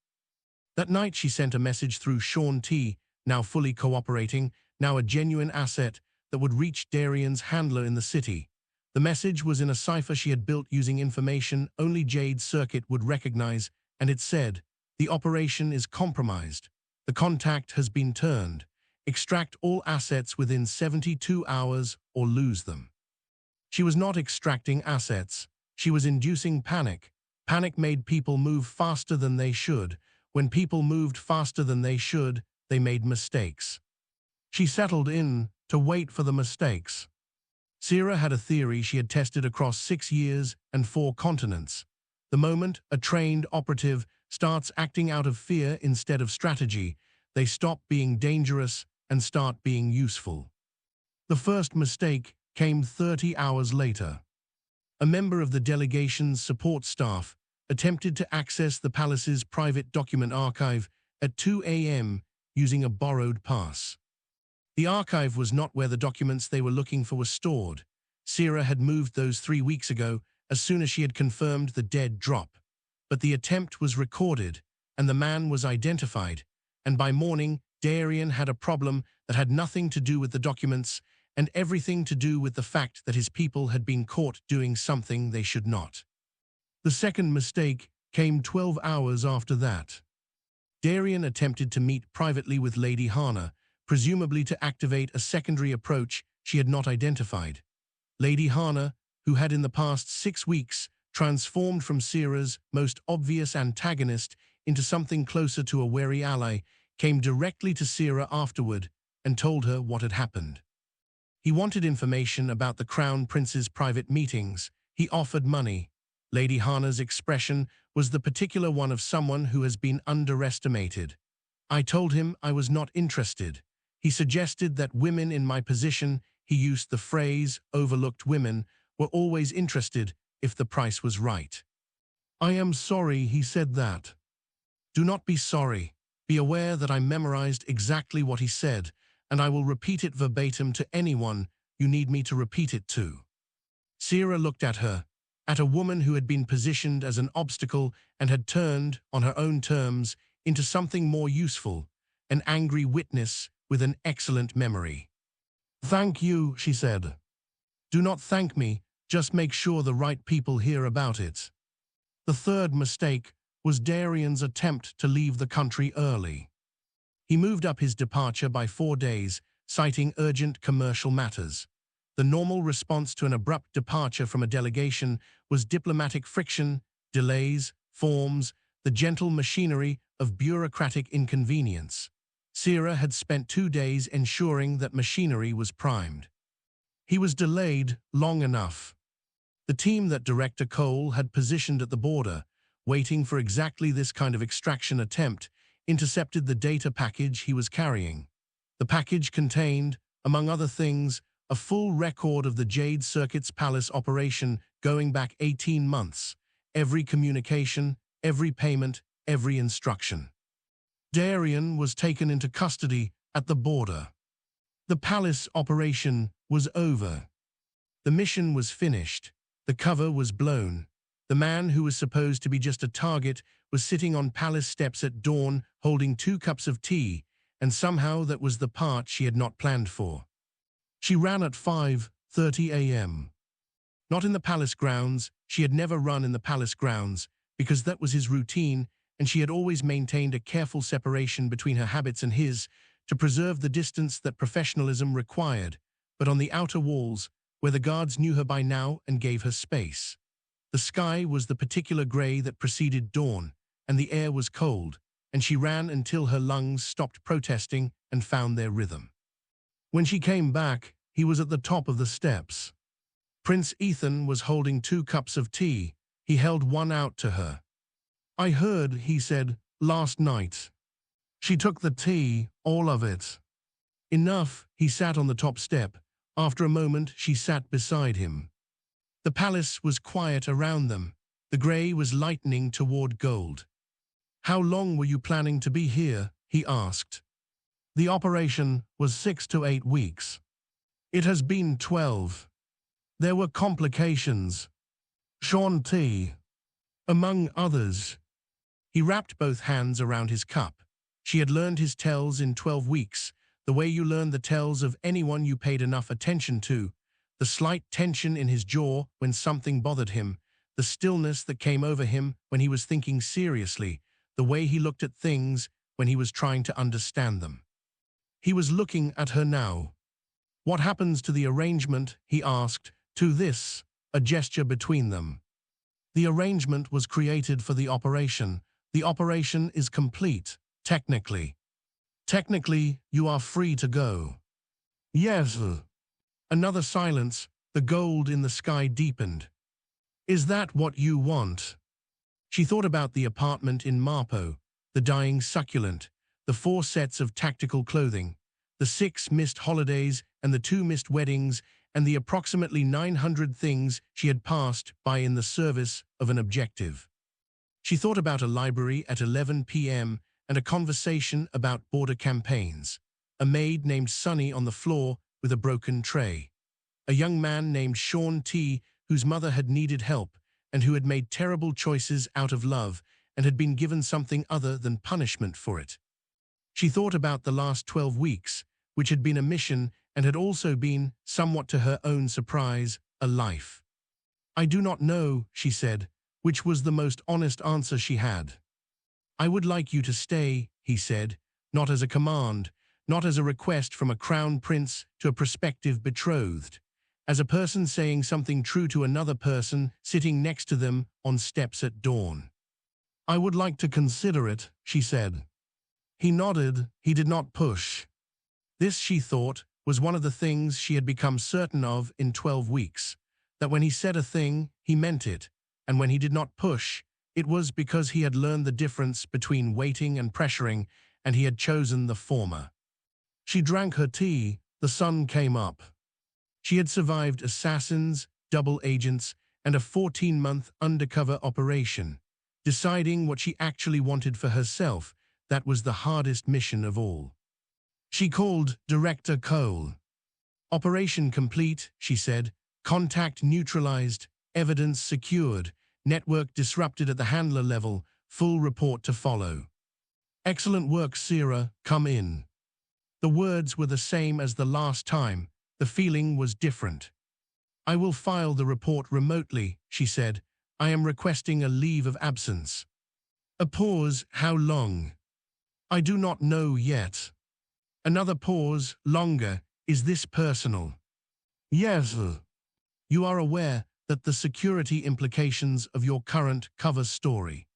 That night she sent a message through Shaun T, now fully cooperating, now a genuine asset that would reach Darian's handler in the city. The message was in a cipher she had built using information only Jade Circuit would recognize, and it said, the operation is compromised. The contact has been turned. Extract all assets within 72 hours or lose them. She was not extracting assets. She was inducing panic. Panic made people move faster than they should. When people moved faster than they should, they made mistakes. She settled in to wait for the mistakes. Sira had a theory she had tested across 6 years and 4 continents. The moment a trained operative starts acting out of fear instead of strategy, they stop being dangerous and start being useful. The first mistake came 30 hours later. A member of the delegation's support staff attempted to access the palace's private document archive at 2 a.m. using a borrowed pass. The archive was not where the documents they were looking for were stored. Sierra had moved those 3 weeks ago as soon as she had confirmed the dead drop. But the attempt was recorded, and the man was identified, and by morning, Darian had a problem that had nothing to do with the documents and everything to do with the fact that his people had been caught doing something they should not. The second mistake came 12 hours after that. Darian attempted to meet privately with Lady Hana, presumably to activate a secondary approach she had not identified. Lady Hana, who had in the past 6 weeks transformed from Sierra's most obvious antagonist into something closer to a wary ally, came directly to Sierra afterward and told her what had happened. He wanted information about the Crown Prince's private meetings. He offered money. Lady Hana's expression was the particular one of someone who has been underestimated. I told him I was not interested. He suggested that women in my position, he used the phrase, overlooked women, were always interested if the price was right. I am sorry he said that. Do not be sorry. Be aware that I memorized exactly what he said, and I will repeat it verbatim to anyone you need me to repeat it to. Sierra looked at her, at a woman who had been positioned as an obstacle and had turned, on her own terms, into something more useful, an angry witness with an excellent memory. Thank you, she said. Do not thank me, just make sure the right people hear about it. The third mistake was Darian's attempt to leave the country early. He moved up his departure by 4 days, citing urgent commercial matters. The normal response to an abrupt departure from a delegation was diplomatic friction, delays, forms, the gentle machinery of bureaucratic inconvenience. Sierra had spent 2 days ensuring that machinery was primed. He was delayed long enough. The team that Director Cole had positioned at the border, waiting for exactly this kind of extraction attempt, intercepted the data package he was carrying. The package contained, among other things, a full record of the Jade Circuit's Palace operation going back 18 months, every communication, every payment, every instruction. Darian was taken into custody at the border. The Palace operation was over. The mission was finished. The cover was blown. The man who was supposed to be just a target was sitting on palace steps at dawn holding 2 cups of tea, and somehow that was the part she had not planned for. She ran at 5:30 a.m. Not in the palace grounds. She had never run in the palace grounds, because that was his routine, and she had always maintained a careful separation between her habits and his to preserve the distance that professionalism required, but on the outer walls, where the guards knew her by now and gave her space. The sky was the particular grey that preceded dawn, and the air was cold, and she ran until her lungs stopped protesting and found their rhythm. When she came back, he was at the top of the steps. Prince Ethan was holding 2 cups of tea. He held one out to her. I heard, he said, last night. She took the tea, all of it. Enough, he sat on the top step. After a moment, she sat beside him. The palace was quiet around them. The grey was lightening toward gold. How long were you planning to be here? He asked. The operation was 6 to 8 weeks. It has been 12. There were complications. Sean T. Among others. He wrapped both hands around his cup. She had learned his tells in 12 weeks, the way you learn the tells of anyone you paid enough attention to, the slight tension in his jaw when something bothered him, the stillness that came over him when he was thinking seriously, the way he looked at things when he was trying to understand them. He was looking at her now. What happens to the arrangement, he asked, to this, a gesture between them. The arrangement was created for the operation. The operation is complete, technically. Technically, you are free to go. Yes. Another silence, the gold in the sky deepened. Is that what you want? She thought about the apartment in Marpo, the dying succulent, the 4 sets of tactical clothing, the 6 missed holidays and the 2 missed weddings, and the approximately 900 things she had passed by in the service of an objective. She thought about a library at 11 p.m. and a conversation about border campaigns, a maid named Sunny on the floor with a broken tray, a young man named Sean T. whose mother had needed help and who had made terrible choices out of love and had been given something other than punishment for it. She thought about the last 12 weeks, which had been a mission and had also been, somewhat to her own surprise, a life. "I do not know," she said, which was the most honest answer she had. "I would like you to stay," he said, not as a command, not as a request from a crown prince to a prospective betrothed, as a person saying something true to another person sitting next to them on steps at dawn. "I would like to consider it," she said. He nodded. He did not push. This, she thought, was one of the things she had become certain of in 12 weeks, that when he said a thing, he meant it, and when he did not push, it was because he had learned the difference between waiting and pressuring, and he had chosen the former. She drank her tea. The sun came up. She had survived assassins, double agents, and a 14-month undercover operation. Deciding what she actually wanted for herself, that was the hardest mission of all. She called Director Cole. "Operation complete," she said. "Contact neutralized, evidence secured, network disrupted at the handler level, full report to follow." "Excellent work, Sierra. Come in." The words were the same as the last time. The feeling was different. "I will file the report remotely," she said. "I am requesting a leave of absence." A pause. "How long?" "I do not know yet." Another pause. Longer. "Is this personal?" "Yes." "You are aware that the security implications of your current cover story."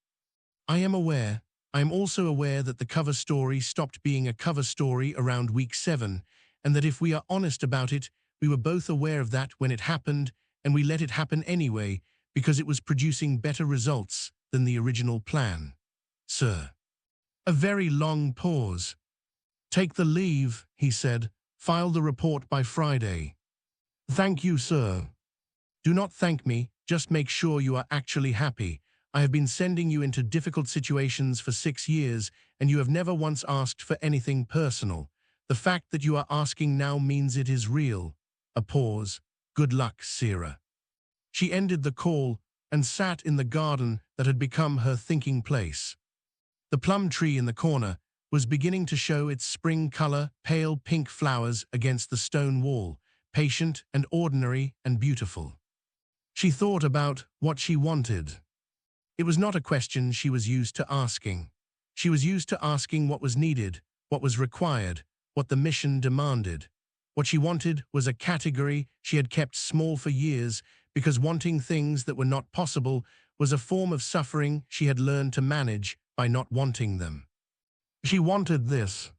"I am aware. I am also aware that the cover story stopped being a cover story around week 7, and that if we are honest about it, we were both aware of that when it happened, and we let it happen anyway, because it was producing better results than the original plan, sir." A very long pause. "Take the leave," he said. "File the report by Friday." "Thank you, sir." "Do not thank me, just make sure you are actually happy. I have been sending you into difficult situations for 6 years, and you have never once asked for anything personal. The fact that you are asking now means it is real." A pause. "Good luck, Sierra." She ended the call and sat in the garden that had become her thinking place. The plum tree in the corner was beginning to show its spring color, pale pink flowers against the stone wall, patient and ordinary and beautiful. She thought about what she wanted. It was not a question she was used to asking. She was used to asking what was needed, what was required, what the mission demanded. What she wanted was a category she had kept small for years, because wanting things that were not possible was a form of suffering she had learned to manage by not wanting them. She wanted this.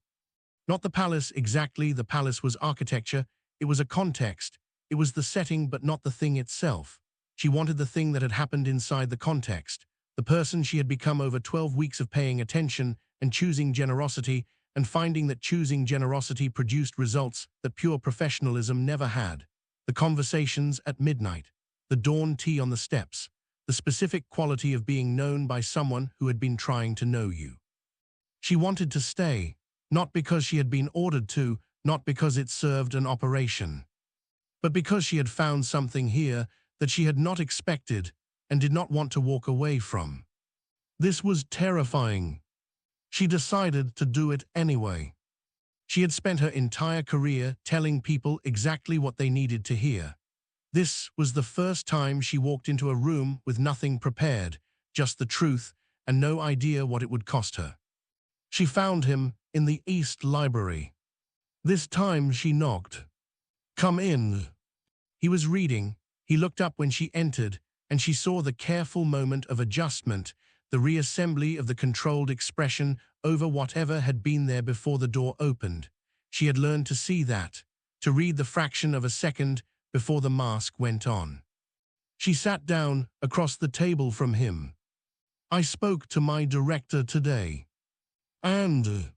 Not the palace exactly. The palace was architecture. It was a context. It was the setting, but not the thing itself. She wanted the thing that had happened inside the context, the person she had become over 12 weeks of paying attention and choosing generosity, and finding that choosing generosity produced results that pure professionalism never had. The conversations at midnight, the dawn tea on the steps, the specific quality of being known by someone who had been trying to know you. She wanted to stay, not because she had been ordered to, not because it served an operation, but because she had found something here that she had not expected and did not want to walk away from. This was terrifying. She decided to do it anyway. She had spent her entire career telling people exactly what they needed to hear. This was the first time she walked into a room with nothing prepared, just the truth, and no idea what it would cost her. She found him in the East Library. This time she knocked. "Come in." He was reading. He looked up when she entered, and she saw the careful moment of adjustment, the reassembly of the controlled expression over whatever had been there before the door opened. She had learned to see that, to read the fraction of a second before the mask went on. She sat down across the table from him. "I spoke to my director today. And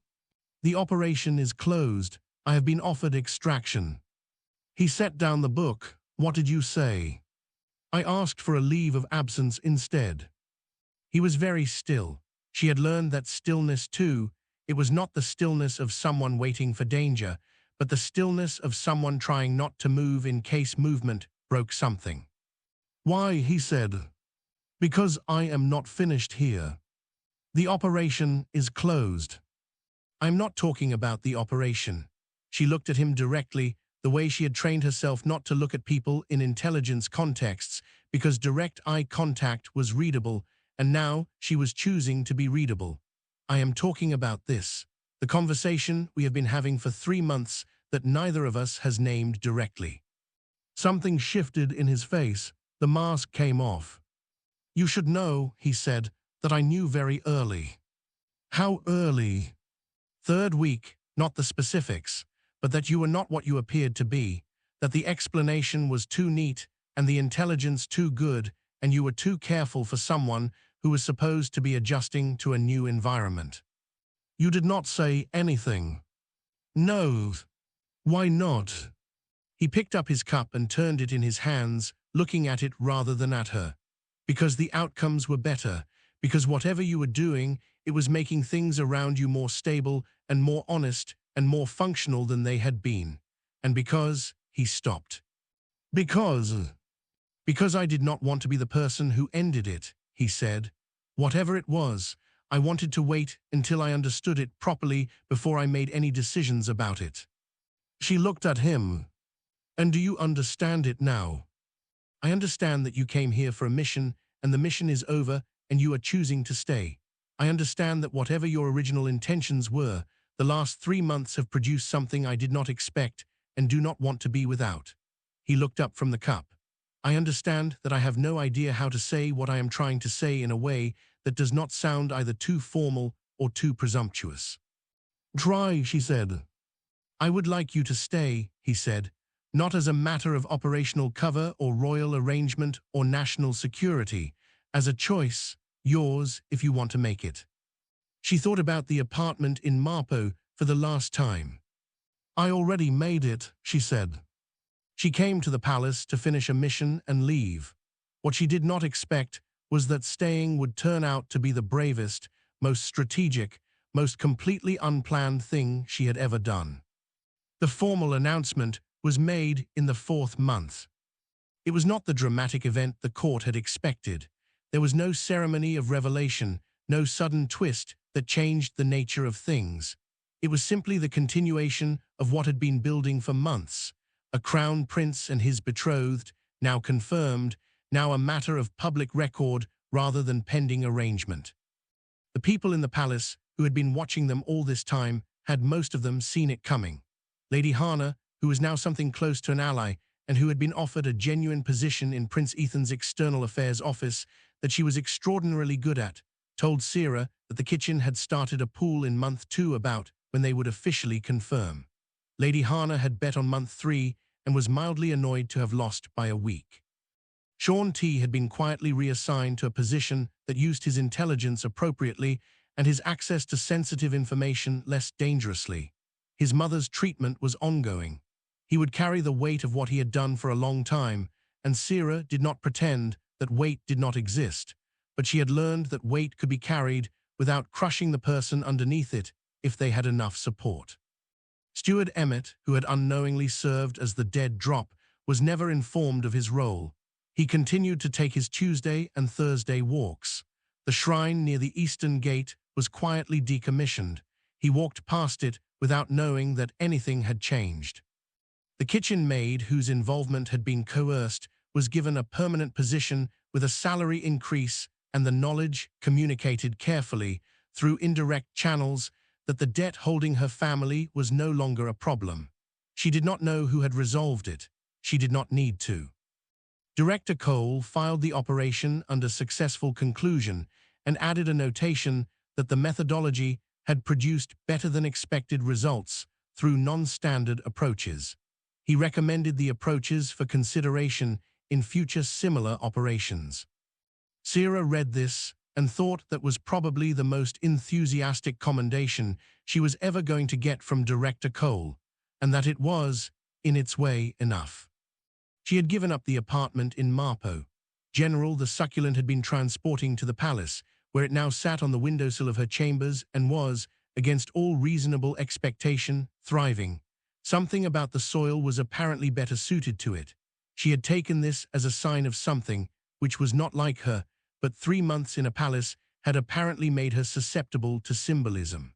The operation is closed. I have been offered extraction. He set down the book. What did you say? I asked for a leave of absence instead. He was very still. She had learned that stillness too. It was not the stillness of someone waiting for danger, but the stillness of someone trying not to move in case movement broke something. Why, he said. Because I am not finished here. The operation is closed. I'm not talking about the operation. She looked at him directly, the way she had trained herself not to look at people in intelligence contexts, because direct eye contact was readable, and now she was choosing to be readable. I am talking about this, the conversation we have been having for 3 months that neither of us has named directly. Something shifted in his face. The mask came off. You should know, he said, that I knew very early. How early? 3rd week, not the specifics, but that you were not what you appeared to be, that the explanation was too neat and the intelligence too good, and you were too careful for someone who was supposed to be adjusting to a new environment. You did not say anything. No. Why not? He picked up his cup and turned it in his hands, looking at it rather than at her. Because the outcomes were better, because whatever you were doing, it was making things around you more stable and more honest and more functional than they had been. And because he stopped. Because I did not want to be the person who ended it, he said. Whatever it was, I wanted to wait until I understood it properly before I made any decisions about it. She looked at him. And do you understand it now? I understand that you came here for a mission, and the mission is over, and you are choosing to stay. I understand that whatever your original intentions were, the last 3 months have produced something I did not expect and do not want to be without. He looked up from the cup. I understand that I have no idea how to say what I am trying to say in a way that does not sound either too formal or too presumptuous. Try, she said. I would like you to stay, he said, not as a matter of operational cover or royal arrangement or national security, as a choice, yours if you want to make it. She thought about the apartment in Marpo for the last time. I already made it, she said. She came to the palace to finish a mission and leave. What she did not expect was that staying would turn out to be the bravest, most strategic, most completely unplanned thing she had ever done. The formal announcement was made in the 4th month. It was not the dramatic event the court had expected. There was no ceremony of revelation, no sudden twist that changed the nature of things. It was simply the continuation of what had been building for months. A crown prince and his betrothed, now confirmed, now a matter of public record rather than pending arrangement. The people in the palace who had been watching them all this time had most of them seen it coming. Lady Hana, who was now something close to an ally and who had been offered a genuine position in Prince Ethan's external affairs office that she was extraordinarily good at, told Sira that the kitchen had started a pool in month 2 about when they would officially confirm. Lady Hana had bet on month 3 and was mildly annoyed to have lost by a week. Sean T had been quietly reassigned to a position that used his intelligence appropriately and his access to sensitive information less dangerously. His mother's treatment was ongoing. He would carry the weight of what he had done for a long time, and Sira did not pretend that weight did not exist, but she had learned that weight could be carried without crushing the person underneath it if they had enough support. Steward Emmett, who had unknowingly served as the dead drop, was never informed of his role. He continued to take his Tuesday and Thursday walks. The shrine near the eastern gate was quietly decommissioned. He walked past it without knowing that anything had changed. The kitchen maid, whose involvement had been coerced, was given a permanent position with a salary increase and the knowledge, communicated carefully through indirect channels, that the debt holding her family was no longer a problem. She did not know who had resolved it. She did not need to. Director Cole filed the operation under successful conclusion and added a notation that the methodology had produced better than expected results through non-standard approaches. He recommended the approaches for consideration in future similar operations. Sira read this, and thought that was probably the most enthusiastic commendation she was ever going to get from Director Cole, and that it was, in its way, enough. She had given up the apartment in Marpo. General the Succulent had been transporting to the palace, where it now sat on the windowsill of her chambers and was, against all reasonable expectation, thriving. Something about the soil was apparently better suited to it. She had taken this as a sign of something which was not like her, but 3 months in a palace had apparently made her susceptible to symbolism.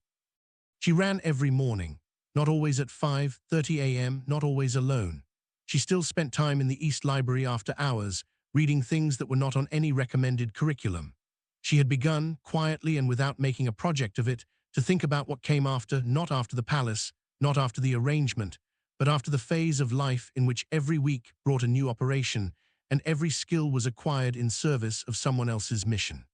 She ran every morning, not always at 5:30 a.m., not always alone. She still spent time in the East Library after hours, reading things that were not on any recommended curriculum. She had begun, quietly and without making a project of it, to think about what came after, not after the palace, not after the arrangement, but after the phase of life in which every week brought a new operation, and every skill was acquired in service of someone else's mission.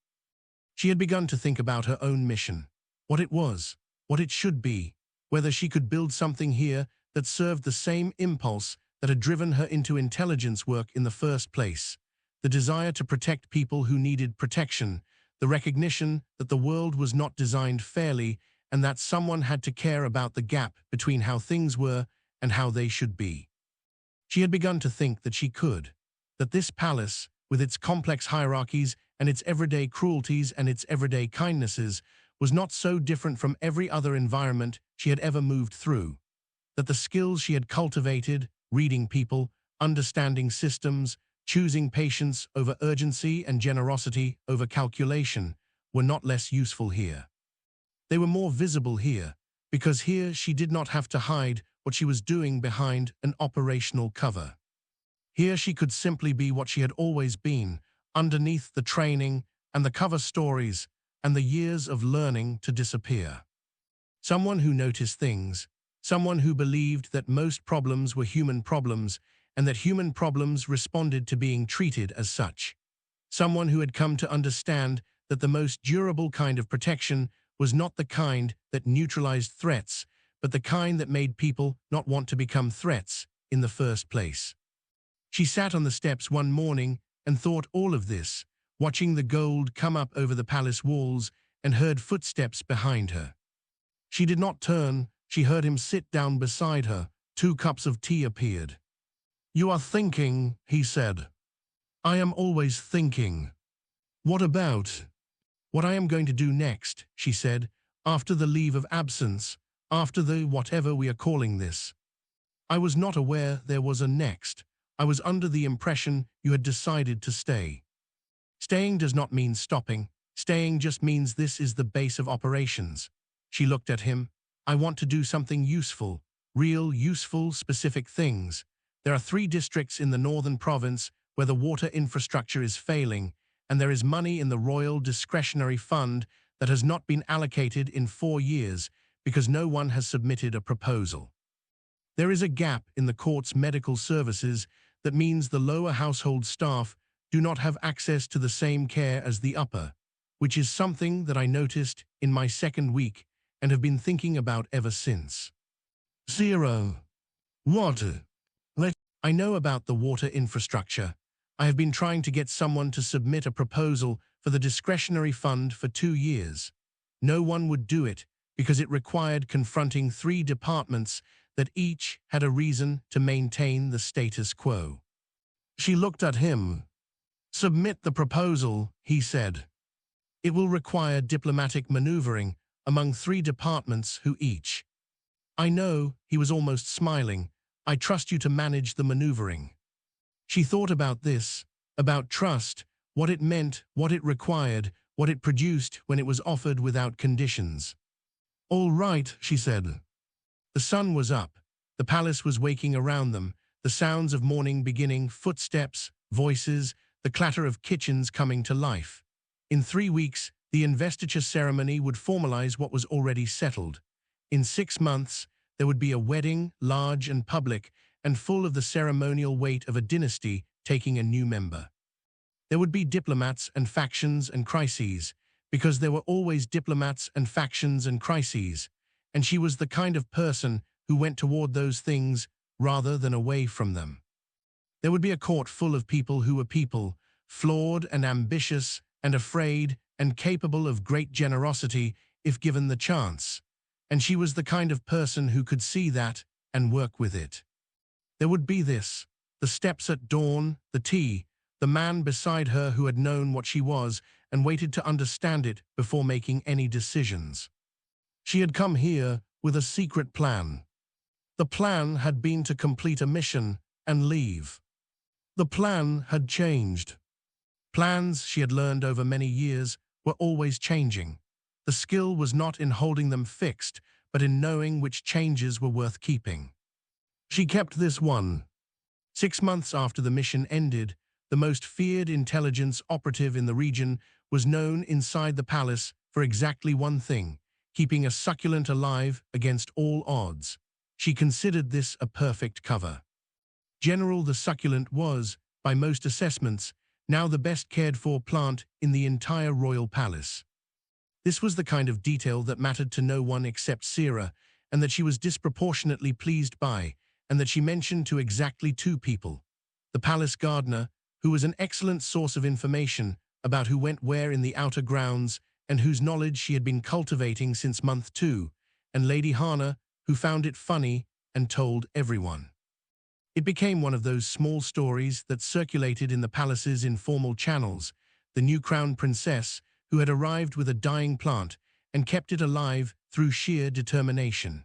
She had begun to think about her own mission, what it was, what it should be, whether she could build something here that served the same impulse that had driven her into intelligence work in the first place, the desire to protect people who needed protection, the recognition that the world was not designed fairly and that someone had to care about the gap between how things were and how they should be. She had begun to think that she could, that this palace, with its complex hierarchies and its everyday cruelties and its everyday kindnesses, was not so different from every other environment she had ever moved through, that the skills she had cultivated, reading people, understanding systems, choosing patience over urgency and generosity over calculation, were not less useful here. They were more visible here, because here she did not have to hide what she was doing behind an operational cover. Here she could simply be what she had always been, underneath the training and the cover stories and the years of learning to disappear. Someone who noticed things, someone who believed that most problems were human problems and that human problems responded to being treated as such. Someone who had come to understand that the most durable kind of protection was not the kind that neutralized threats, but the kind that made people not want to become threats in the first place. She sat on the steps one morning and thought all of this, watching the gold come up over the palace walls, and heard footsteps behind her. She did not turn. She heard him sit down beside her. 2 cups of tea appeared. "You are thinking," he said. "I am always thinking." "What about?" "What I am going to do next," she said, "after the leave of absence, after the whatever we are calling this." "I was not aware there was a next. I was under the impression you had decided to stay." "Staying does not mean stopping. Staying just means this is the base of operations." She looked at him. "I want to do something useful, real, useful, specific things. There are 3 districts in the northern province where the water infrastructure is failing, and there is money in the Royal Discretionary Fund that has not been allocated in 4 years because no one has submitted a proposal. There is a gap in the court's medical services that means the lower household staff do not have access to the same care as the upper, which is something that I noticed in my 2nd week and have been thinking about ever since." 0. "What?" "I know about the water infrastructure. I have been trying to get someone to submit a proposal for the discretionary fund for 2 years. No one would do it because it required confronting 3 departments that each had a reason to maintain the status quo." She looked at him. "Submit the proposal," he said. "It will require diplomatic maneuvering among 3 departments who each—" "I know," he was almost smiling. "I trust you to manage the maneuvering." She thought about this, about trust, what it meant, what it required, what it produced when it was offered without conditions. "All right," she said. The sun was up. The palace was waking around them, the sounds of morning beginning, footsteps, voices, the clatter of kitchens coming to life. In 3 weeks, the investiture ceremony would formalize what was already settled. In 6 months, there would be a wedding, large and public, and full of the ceremonial weight of a dynasty taking a new member. There would be diplomats and factions and crises, because there were always diplomats and factions and crises, and she was the kind of person who went toward those things rather than away from them. There would be a court full of people who were people, flawed and ambitious and afraid and capable of great generosity if given the chance. And she was the kind of person who could see that and work with it. There would be this, the steps at dawn, the tea, the man beside her who had known what she was and waited to understand it before making any decisions. She had come here with a secret plan. The plan had been to complete a mission and leave. The plan had changed. Plans, she had learned over many years, were always changing. The skill was not in holding them fixed, but in knowing which changes were worth keeping. She kept this one. 6 months after the mission ended, the most feared intelligence operative in the region was known inside the palace for exactly one thing: keeping a succulent alive against all odds. She considered this a perfect cover. General the succulent was, by most assessments, now the best cared-for plant in the entire royal palace. This was the kind of detail that mattered to no one except Sira, and that she was disproportionately pleased by, and that she mentioned to exactly 2 people: the palace gardener, who was an excellent source of information about who went where in the outer grounds and whose knowledge she had been cultivating since month 2, and Lady Hana, who found it funny and told everyone. It became one of those small stories that circulated in the palace's informal channels, the new crown princess who had arrived with a dying plant and kept it alive through sheer determination.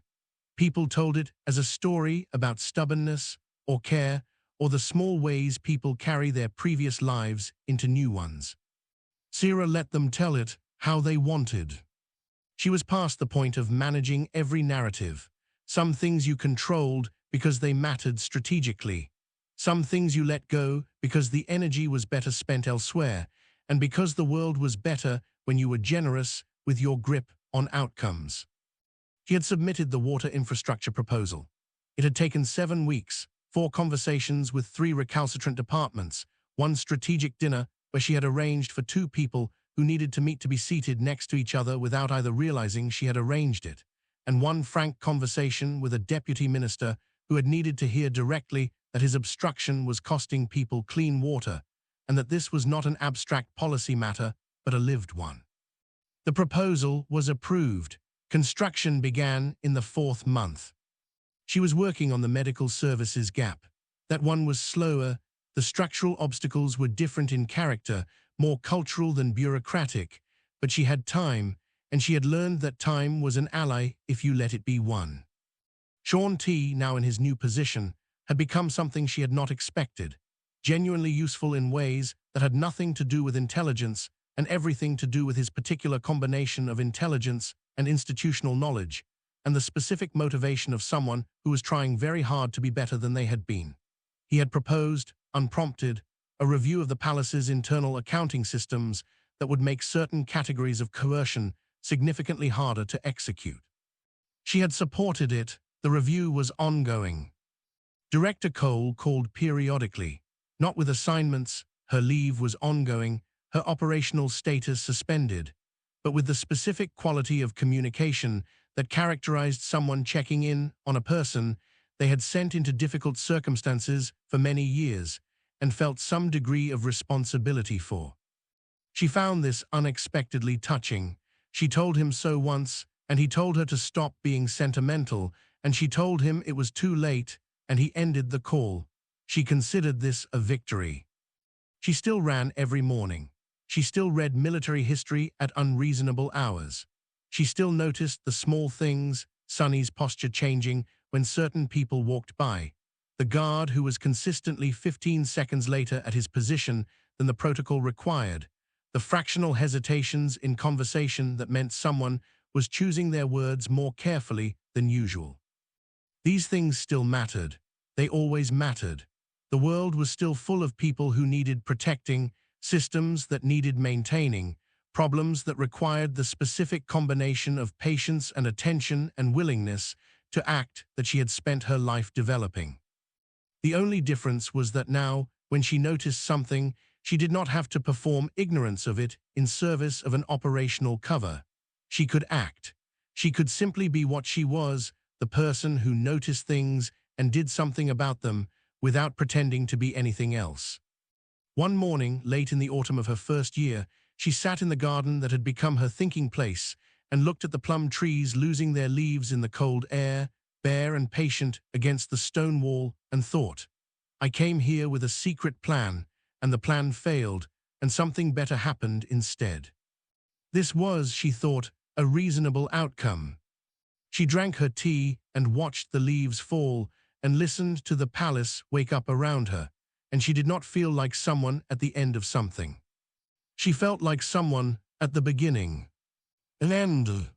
People told it as a story about stubbornness or care, or the small ways people carry their previous lives into new ones. Sira let them tell it how they wanted. She was past the point of managing every narrative. Some things you controlled because they mattered strategically. Some things you let go because the energy was better spent elsewhere, and because the world was better when you were generous with your grip on outcomes. She had submitted the water infrastructure proposal. It had taken 7 weeks, 4 conversations with 3 recalcitrant departments, 1 strategic dinner where she had arranged for 2 people who needed to meet to be seated next to each other without either realizing she had arranged it, and 1 frank conversation with a deputy minister who had needed to hear directly that his obstruction was costing people clean water, and that this was not an abstract policy matter, but a lived one. The proposal was approved. Construction began in the 4th month. She was working on the medical services gap. That one was slower. The structural obstacles were different in character, more cultural than bureaucratic, but she had time, and she had learned that time was an ally if you let it be one. Shaun T, now in his new position, had become something she had not expected, genuinely useful in ways that had nothing to do with intelligence and everything to do with his particular combination of intelligence and institutional knowledge, and the specific motivation of someone who was trying very hard to be better than they had been. He had proposed, unprompted, a review of the palace's internal accounting systems that would make certain categories of coercion significantly harder to execute. She had supported it. The review was ongoing. Director Cole called periodically, not with assignments. Her leave was ongoing, her operational status suspended, but with the specific quality of communication that characterized someone checking in on a person they had sent into difficult circumstances for many years and felt some degree of responsibility for. She found this unexpectedly touching. She told him so once, and he told her to stop being sentimental, and she told him it was too late, and he ended the call. She considered this a victory. She still ran every morning. She still read military history at unreasonable hours. She still noticed the small things, Sonny's posture changing when certain people walked by, the guard who was consistently 15 seconds later at his position than the protocol required, the fractional hesitations in conversation that meant someone was choosing their words more carefully than usual. These things still mattered. They always mattered. The world was still full of people who needed protecting, systems that needed maintaining, problems that required the specific combination of patience and attention and willingness to act that she had spent her life developing. The only difference was that now, when she noticed something, she did not have to perform ignorance of it in service of an operational cover. She could act. She could simply be what she was, the person who noticed things and did something about them without pretending to be anything else. One morning, late in the autumn of her first year, She sat in the garden that had become her thinking place and looked at the plum trees losing their leaves in the cold air, bare and patient against the stone wall, and thought, I came here with a secret plan, and the plan failed, and something better happened instead. This was, she thought, a reasonable outcome. She drank her tea and watched the leaves fall and listened to the palace wake up around her, and she did not feel like someone at the end of something. She felt like someone at the beginning. An end.